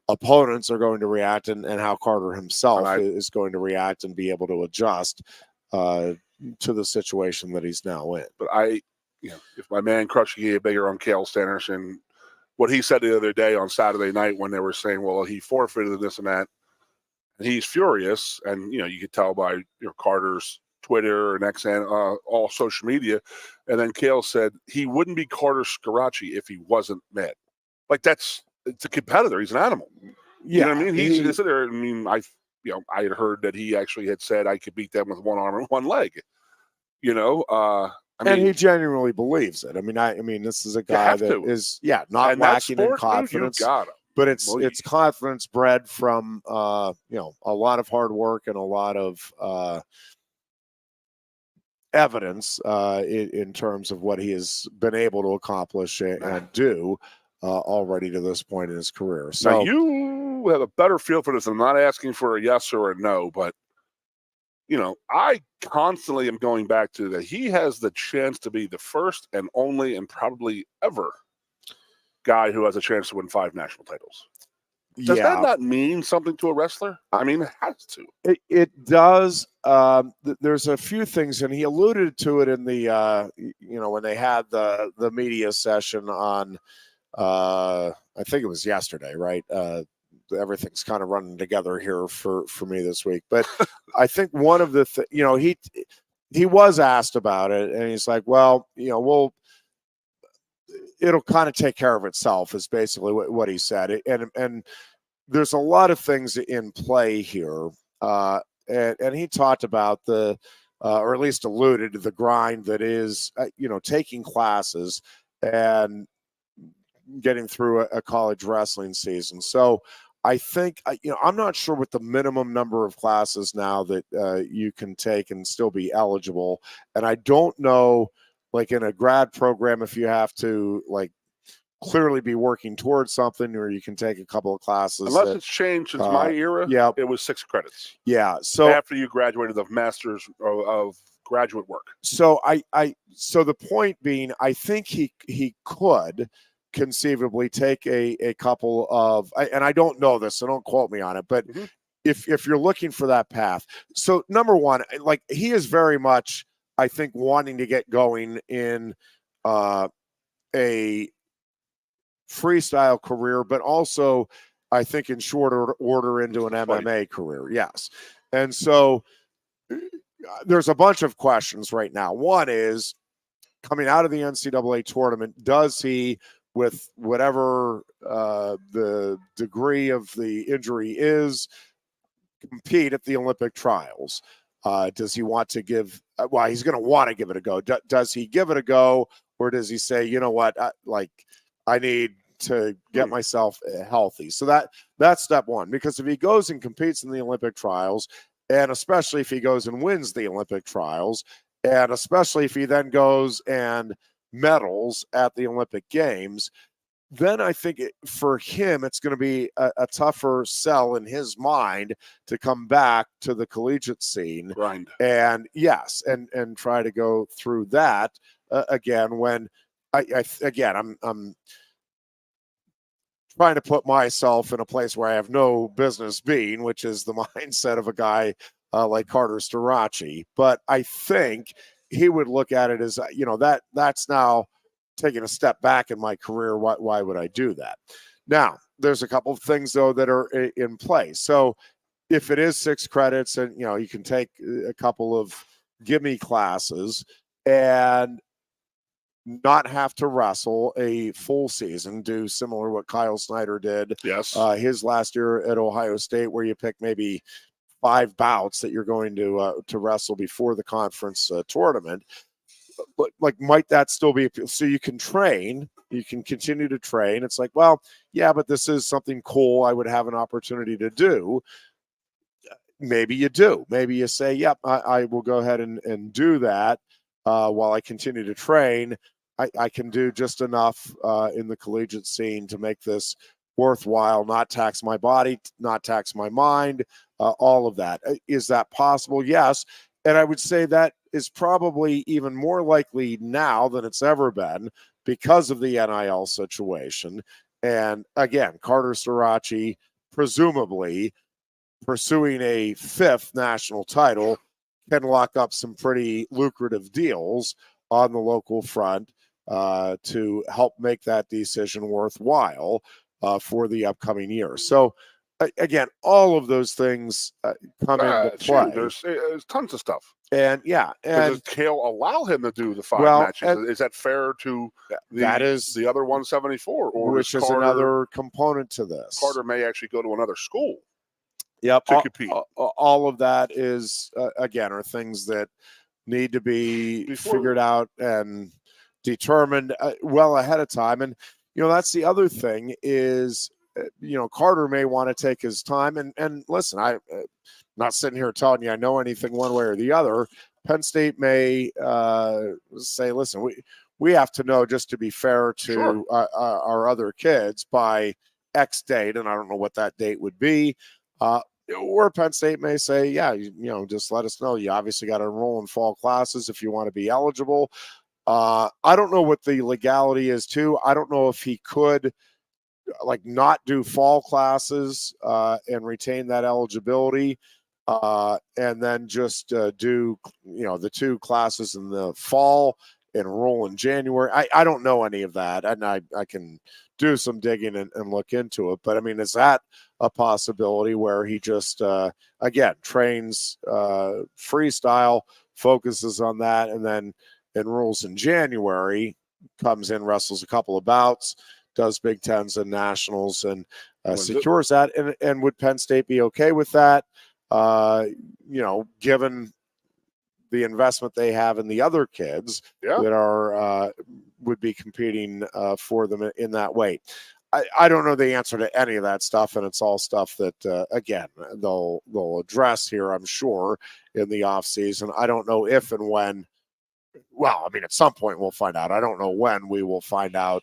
opponents are going to react and how Carter himself is going to react and be able to adjust to the situation that he's now in. But if my man Crutchy gave bigger on Cale Sanderson, what he said the other day on Saturday night when they were saying, well, he forfeited this and that, and he's furious, and you could tell by Carter's Twitter and XN, all social media. And then Cale said he wouldn't be Carter Starachi if he wasn't mad. Like, it's a competitor. He's an animal. Yeah, you know what I mean? He's just there. I mean, I had heard that he actually had said I could beat them with one arm and one leg. And he genuinely believes it. I mean, this is a guy that is not lacking in confidence. But it's confidence bred from a lot of hard work and a lot of evidence in terms of what he has been able to accomplish and do already to this point in his career. So now you have a better feel for this. I'm not asking for a yes or a no, but I constantly am going back to that. He has the chance to be the first and only and probably ever guy who has a chance to win 5 national titles. Does that not mean something to a wrestler? I mean, it has to. It does. There's a few things, and he alluded to it in the, when they had the media session on, I think it was yesterday, right? Everything's kind of running together here for me this week. But I think one of the he was asked about it, and he's like, well, it'll kind of take care of itself, is basically what he said. And there's a lot of things in play here. And he talked about or at least alluded to the grind that is, taking classes and getting through a college wrestling season. So I think, I'm not sure what the minimum number of classes now that you can take and still be eligible. And I don't know, like in a grad program, if you have to clearly be working towards something, or you can take a couple of classes. Unless it's changed since my era, yeah, it was 6 credits. Yeah. So after you graduated of master's of graduate work. So so the point being, I think he could conceivably take a couple of, and I don't know this, so don't quote me on it, but if you're looking for that path. So number one, he is very much, I think, wanting to get going in a freestyle career, but also I think in short order into an MMA career. Yes. And so there's a bunch of questions right now. One is, coming out of the NCAA tournament, does he, with whatever the degree of the injury is, compete at the Olympic trials? Does he want to give, he's going to want to give it a go. Does he give it a go, or does he say, you know what, I need to get myself healthy? So that's step one, because if he goes and competes in the Olympic trials, and especially if he goes and wins the Olympic trials, and especially if he then goes and medals at the Olympic Games, then I think for him, it's going to be a tougher sell in his mind to come back to the collegiate scene. Grind. And yes, and try to go through that again, when I'm trying to put myself in a place where I have no business being, which is the mindset of a guy like Carter Starachi. But I think he would look at it as, that's now taking a step back in my career. Why would I do that? Now, there's a couple of things, though, that are in play. So if it is 6 credits and, you can take a couple of gimme classes and not have to wrestle a full season, do similar what Kyle Snyder did his last year at Ohio State, where you pick maybe 5 bouts that you're going to wrestle before the conference tournament. But might that still be, so you can train, you can continue to train? It's like, well, yeah, but this is something cool I would have an opportunity to do. Maybe you do. Maybe you say, yep, I will go ahead and do that while I continue to train. I can do just enough in the collegiate scene to make this worthwhile, not tax my body, not tax my mind, all of that. Is that possible? Yes. And I would say that is probably even more likely now than it's ever been because of the NIL situation. And again, Carter Starachi presumably pursuing a 5th national title can lock up some pretty lucrative deals on the local front to help make that decision worthwhile for the upcoming year. So again, all of those things come into play. There's tons of stuff. And does Kale allow him to do the 5 matches? Is that fair to that is the other 174, or which is another component to this? Carter may actually go to another school. Yep, to compete. All of that is again are things that need to be figured out and determined well ahead of time. And that's the other thing is, Carter may want to take his time and listen, I'm not sitting here telling you I know anything one way or the other. Penn State may say, listen, we have to know, just to be fair to our other kids, by X date, and I don't know what that date would be. or Penn State may say, yeah, just let us know. You obviously got to enroll in fall classes if you want to be eligible. I don't know what the legality is too. I don't know if he could not do fall classes and retain that eligibility, and then just do the 2 classes in the fall, enroll in January. I don't know any of that, and I can do some digging and look into it. But I mean, is that a possibility where he just again trains freestyle, focuses on that, and then enrolls in January, comes in, wrestles a couple of bouts, does Big Tens and Nationals, and secures that? And would Penn State be okay with that? Given the investment they have in the other kids that are would be competing for them in that way. I don't know the answer to any of that stuff, and it's all stuff that again they'll address here, I'm sure, in the off season. I don't know if and when. Well, I mean, at some point we'll find out. I don't know when we will find out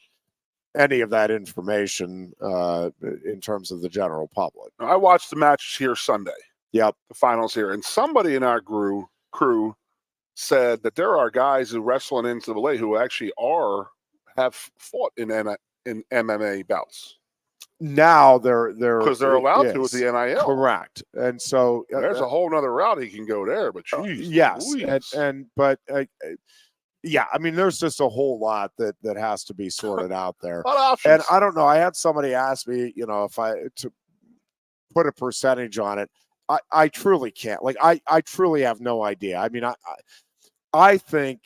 any of that information in terms of the general public. I watched the matches here Sunday. Yep. The finals here. And somebody in our crew said that there are guys who wrestle in NCAA who actually have fought in MMA bouts. Now they're because they're allowed to with the NIL. Correct. And so there's a whole nother route he can go there, but geez, yes. Yeah, I mean, there's just a whole lot that has to be sorted out there. And I don't know. I had somebody ask me, if to put a percentage on it. I truly can't. I truly have no idea. I mean, I think,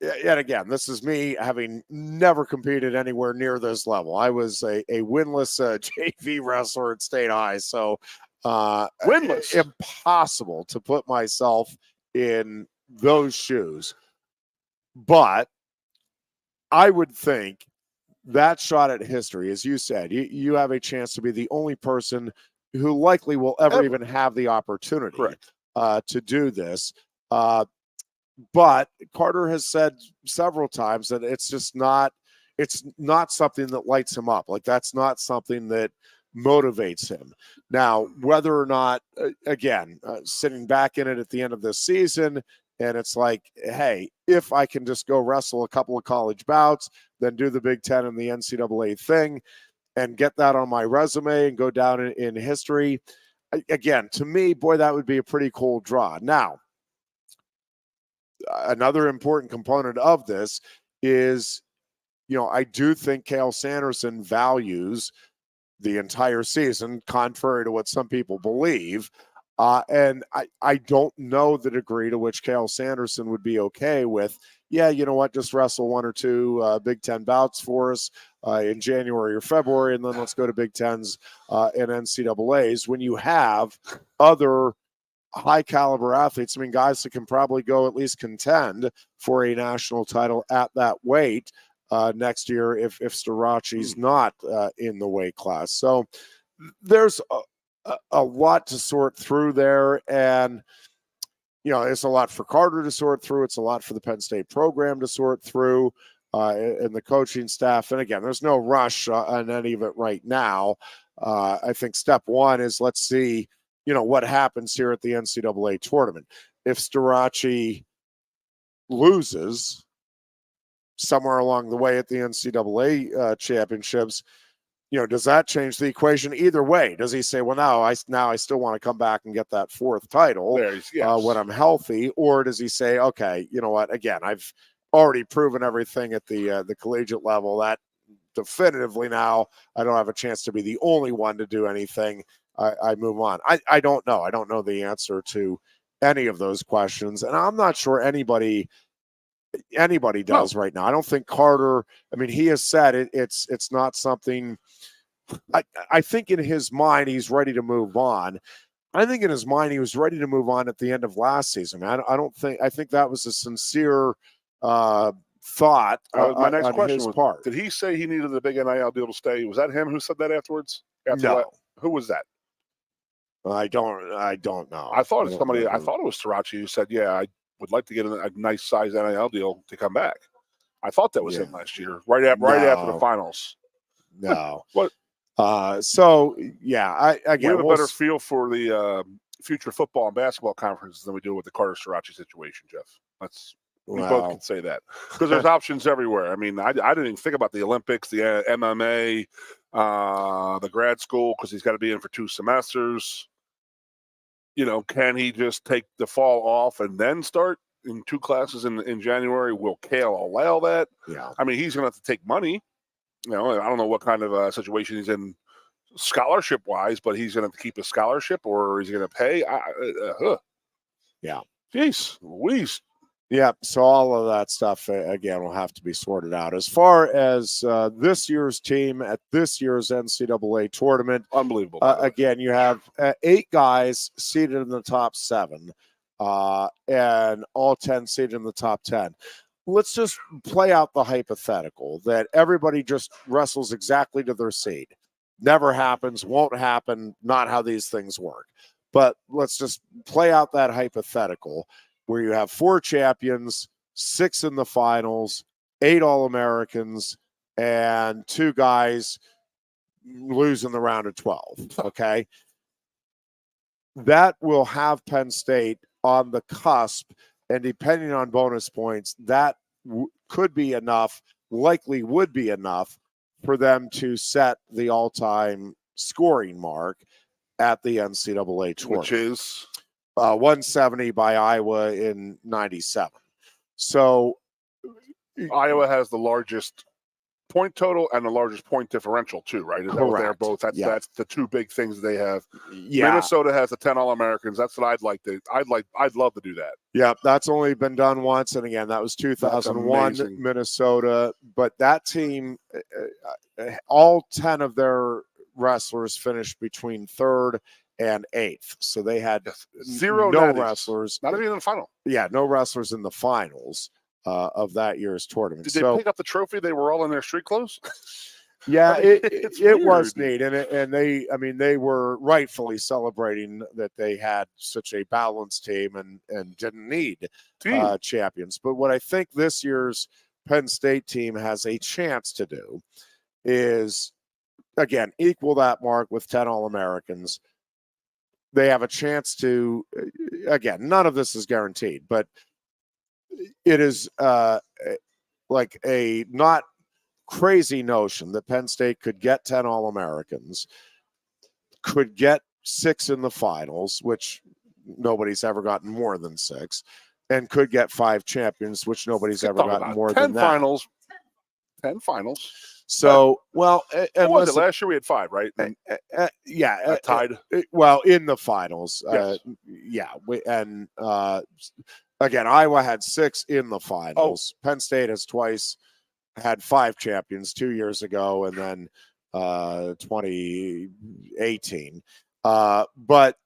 and again, this is me having never competed anywhere near this level. I was a winless JV wrestler at State High, so winless, impossible to put myself in those shoes. But I would think that shot at history, as you said, you have a chance to be the only person who likely will ever even have the opportunity to do this. But Carter has said several times that it's not something that lights him up. That's not something that motivates him. Now, whether or not, again, sitting back in it at the end of this season, and it's like, hey, if I can just go wrestle a couple of college bouts, then do the Big Ten and the NCAA thing and get that on my resume and go down in history. Again, to me, boy, that would be a pretty cool draw. Now, another important component of this is, I do think Cael Sanderson values the entire season, contrary to what some people believe. And I don't know the degree to which Cael Sanderson would be okay with, just wrestle 1 or 2 Big Ten bouts for us in January or February, and then let's go to Big Tens and NCAAs when you have other high caliber athletes. I mean, guys that can probably go at least contend for a national title at that weight next year if Starachi's not in the weight class. So there's a lot to sort through there, and it's a lot for Carter to sort through. It's a lot for the Penn State program to sort through, and the coaching staff. And again, there's no rush on any of it right now. I think step one is let's see, what happens here at the NCAA tournament. If Starachi loses somewhere along the way at the NCAA championships, does that change the equation either way? Does he say, well, now I still want to come back and get that 4th title when I'm healthy? Or does he say, okay, you know what? Again, I've already proven everything at the collegiate level. That definitively now I don't have a chance to be the only one to do anything. I move on. I don't know. I don't know the answer to any of those questions. And I'm not sure anybody does right now. I don't think Carter, I mean, he has said it's not something. I think in his mind he's ready to move on. I think in his mind he was ready to move on at the end of last season. I think that was a sincere thought. My next question was, part. Did he say he needed the big NIL deal to stay? Was that him who said that afterwards? No. Who was that? I don't know. I thought it was Starachi who said, yeah, I would like to get a nice size NIL deal to come back. I thought that was him last year, right after the finals. No. What? So yeah, We have a better feel for the future football and basketball conferences than we do with the Carter Sriracha situation, Jeff. We both can say that because there's options everywhere. I mean, I didn't even think about the Olympics, the MMA, the grad school, because he's got to be in for 2 semesters. You know, can he just take the fall off and then start in 2 classes in January? Will Kale allow that? Yeah. I mean, he's going to have to take money. You know, I don't know what kind of situation he's in scholarship-wise, but he's going to have to keep his scholarship, or is he going to pay? Yeah. Jeez Louise. Yeah, so all of that stuff, again, will have to be sorted out. As far as this year's team at this year's NCAA tournament, unbelievable. Again, you have 8 guys seated in the top 7 and all 10 seated in the top 10. Let's just play out the hypothetical that everybody just wrestles exactly to their seed. Never happens, won't happen, not how these things work. But let's just play out that hypothetical where you have 4 champions, 6 in the finals, 8 All-Americans, and 2 guys lose in the round of 12, okay? That will have Penn State on the cusp, and depending on bonus points, that could be enough, likely would be enough for them to set the all-time scoring mark at the NCAA tournament. Which is? 170 by Iowa in 97. So Iowa has the largest point total and the largest point differential too, right? Is that what they're both? That's the 2 big things they have. Yeah. Minnesota has the 10 All-Americans. That's what I'd love to do that. Yeah, that's only been done once, and again, that was 2001 Minnesota. But that team, all 10 of their wrestlers finished between 3rd and 8th. So they had no wrestlers. Not even in the final. Yeah, no wrestlers in the finals of that year's tournament. Did they pick up the trophy? They were all in their street clothes? Yeah, it was neat. And they were rightfully celebrating that they had such a balanced team and didn't need champions. But what I think this year's Penn State team has a chance to do is, again, equal that mark with 10 All-Americans. They have a chance to, again, none of this is guaranteed, but it is like a not crazy notion that Penn State could get 10 All-Americans, could get 6 in the finals, which nobody's ever gotten more than 6, and could get 5 champions, which nobody's ever gotten more than that. 10 finals. So, well, what was it? Last year we had 5, right? Yeah, tied. Well, in the finals, yes. Again, Iowa had 6 in the finals. Penn State has twice had 5 champions, 2 years ago, and then 2018. But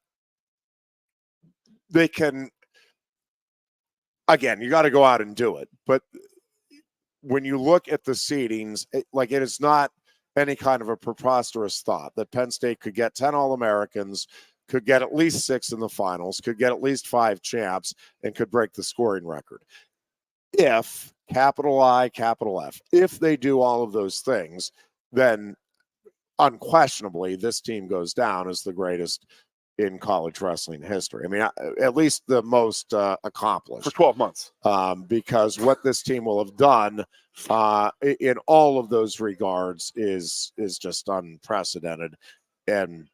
they can. Again, you got to go out and do it, but when you look at the seedings, it is not any kind of a preposterous thought that Penn State could get 10 All-Americans, could get at least 6 in the finals, could get at least 5 champs, and could break the scoring record. If, capital I, capital F, if they do all of those things, then unquestionably this team goes down as the greatest in college wrestling history. I mean, at least the most accomplished. For 12 months. Because what this team will have done in all of those regards is just unprecedented and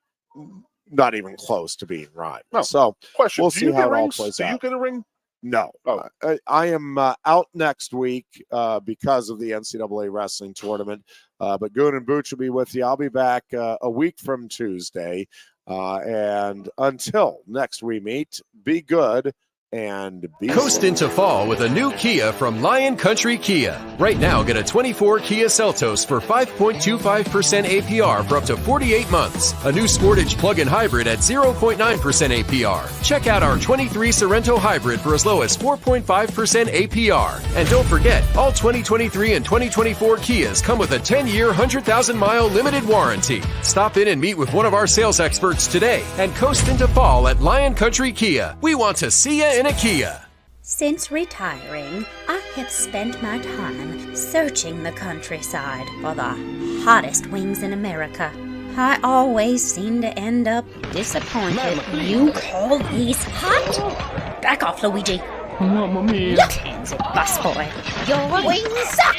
not even close to being right. No. So question, we'll see how it all plays out. Do you get a ring? No. I am out next week because of the NCAA wrestling tournament. But Goon and Booch will be with you. I'll be back a week from Tuesday. And until next we meet, be good and be Coast safe. into fall with a new Kia from Lion Country Kia. Right now, get a 24 Kia Seltos for 5.25% APR for up to 48 months. A new Sportage plug-in hybrid at 0.9% APR. Check out our 23 Sorrento hybrid for as low as 4.5% APR. And don't forget, all 2023 and 2024 Kias come with a 10-year, 100,000-mile limited warranty. Stop in and meet with one of our sales experts today and coast into fall at Lion Country Kia. We want to see you in a Kia. Since retiring, I have spent my time searching the countryside for the hottest wings in America. I always seem to end up disappointed. You call these hot? Back off, Luigi. Mamma mia. Look, handsy busboy. Your wings suck.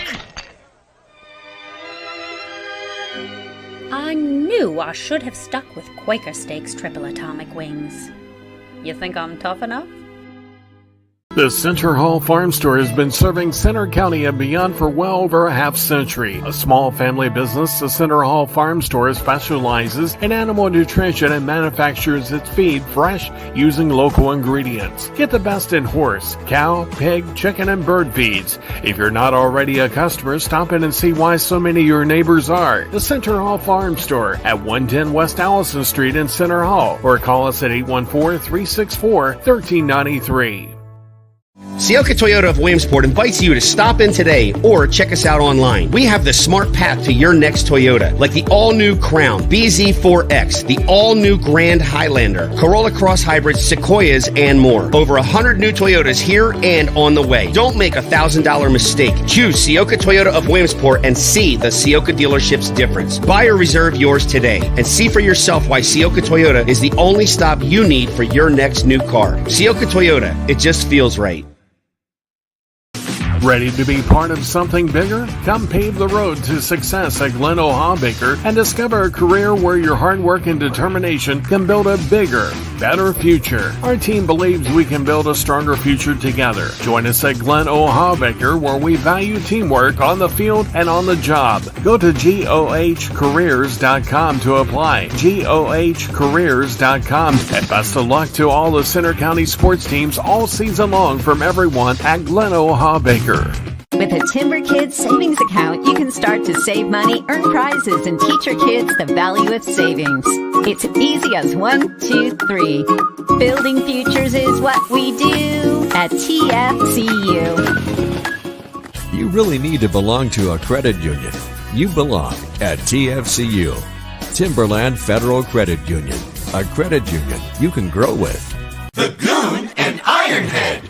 I knew I should have stuck with Quaker Steak's triple atomic wings. You think I'm tough enough? The Center Hall Farm Store has been serving Center County and beyond for well over a half century. A small family business, the Center Hall Farm Store specializes in animal nutrition and manufactures its feed fresh using local ingredients. Get the best in horse, cow, pig, chicken, and bird feeds. If you're not already a customer, stop in and see why so many of your neighbors are. The Center Hall Farm Store at 110 West Allison Street in Center Hall, or call us at 814-364-1393. Sioka Toyota of Williamsport invites you to stop in today or check us out online. We have the smart path to your next Toyota, like the all-new Crown, BZ4X, the all-new Grand Highlander, Corolla Cross Hybrids, Sequoias, and more. Over 100 new Toyotas here and on the way. Don't make a $1,000 mistake. Choose Sioka Toyota of Williamsport and see the Sioka dealership's difference. Buy or reserve yours today and see for yourself why Sioka Toyota is the only stop you need for your next new car. Sioka Toyota, it just feels right. Ready to be part of something bigger? Come pave the road to success at Glen O'Habaker and discover a career where your hard work and determination can build a bigger, better future. Our team believes we can build a stronger future together. Join us at Glen O'Habaker, where we value teamwork on the field and on the job. Go to GOHcareers.com to apply. GOHcareers.com. And best of luck to all the Center County sports teams all season long from everyone at Glen O'Habaker. With a Timber Kids savings account, you can start to save money, earn prizes, and teach your kids the value of savings. It's easy as 1, 2, 3. Building futures is what we do at TFCU. You really need to belong to a credit union. You belong at TFCU, Timberland Federal Credit Union, a credit union you can grow with. The Goon and Ironhead.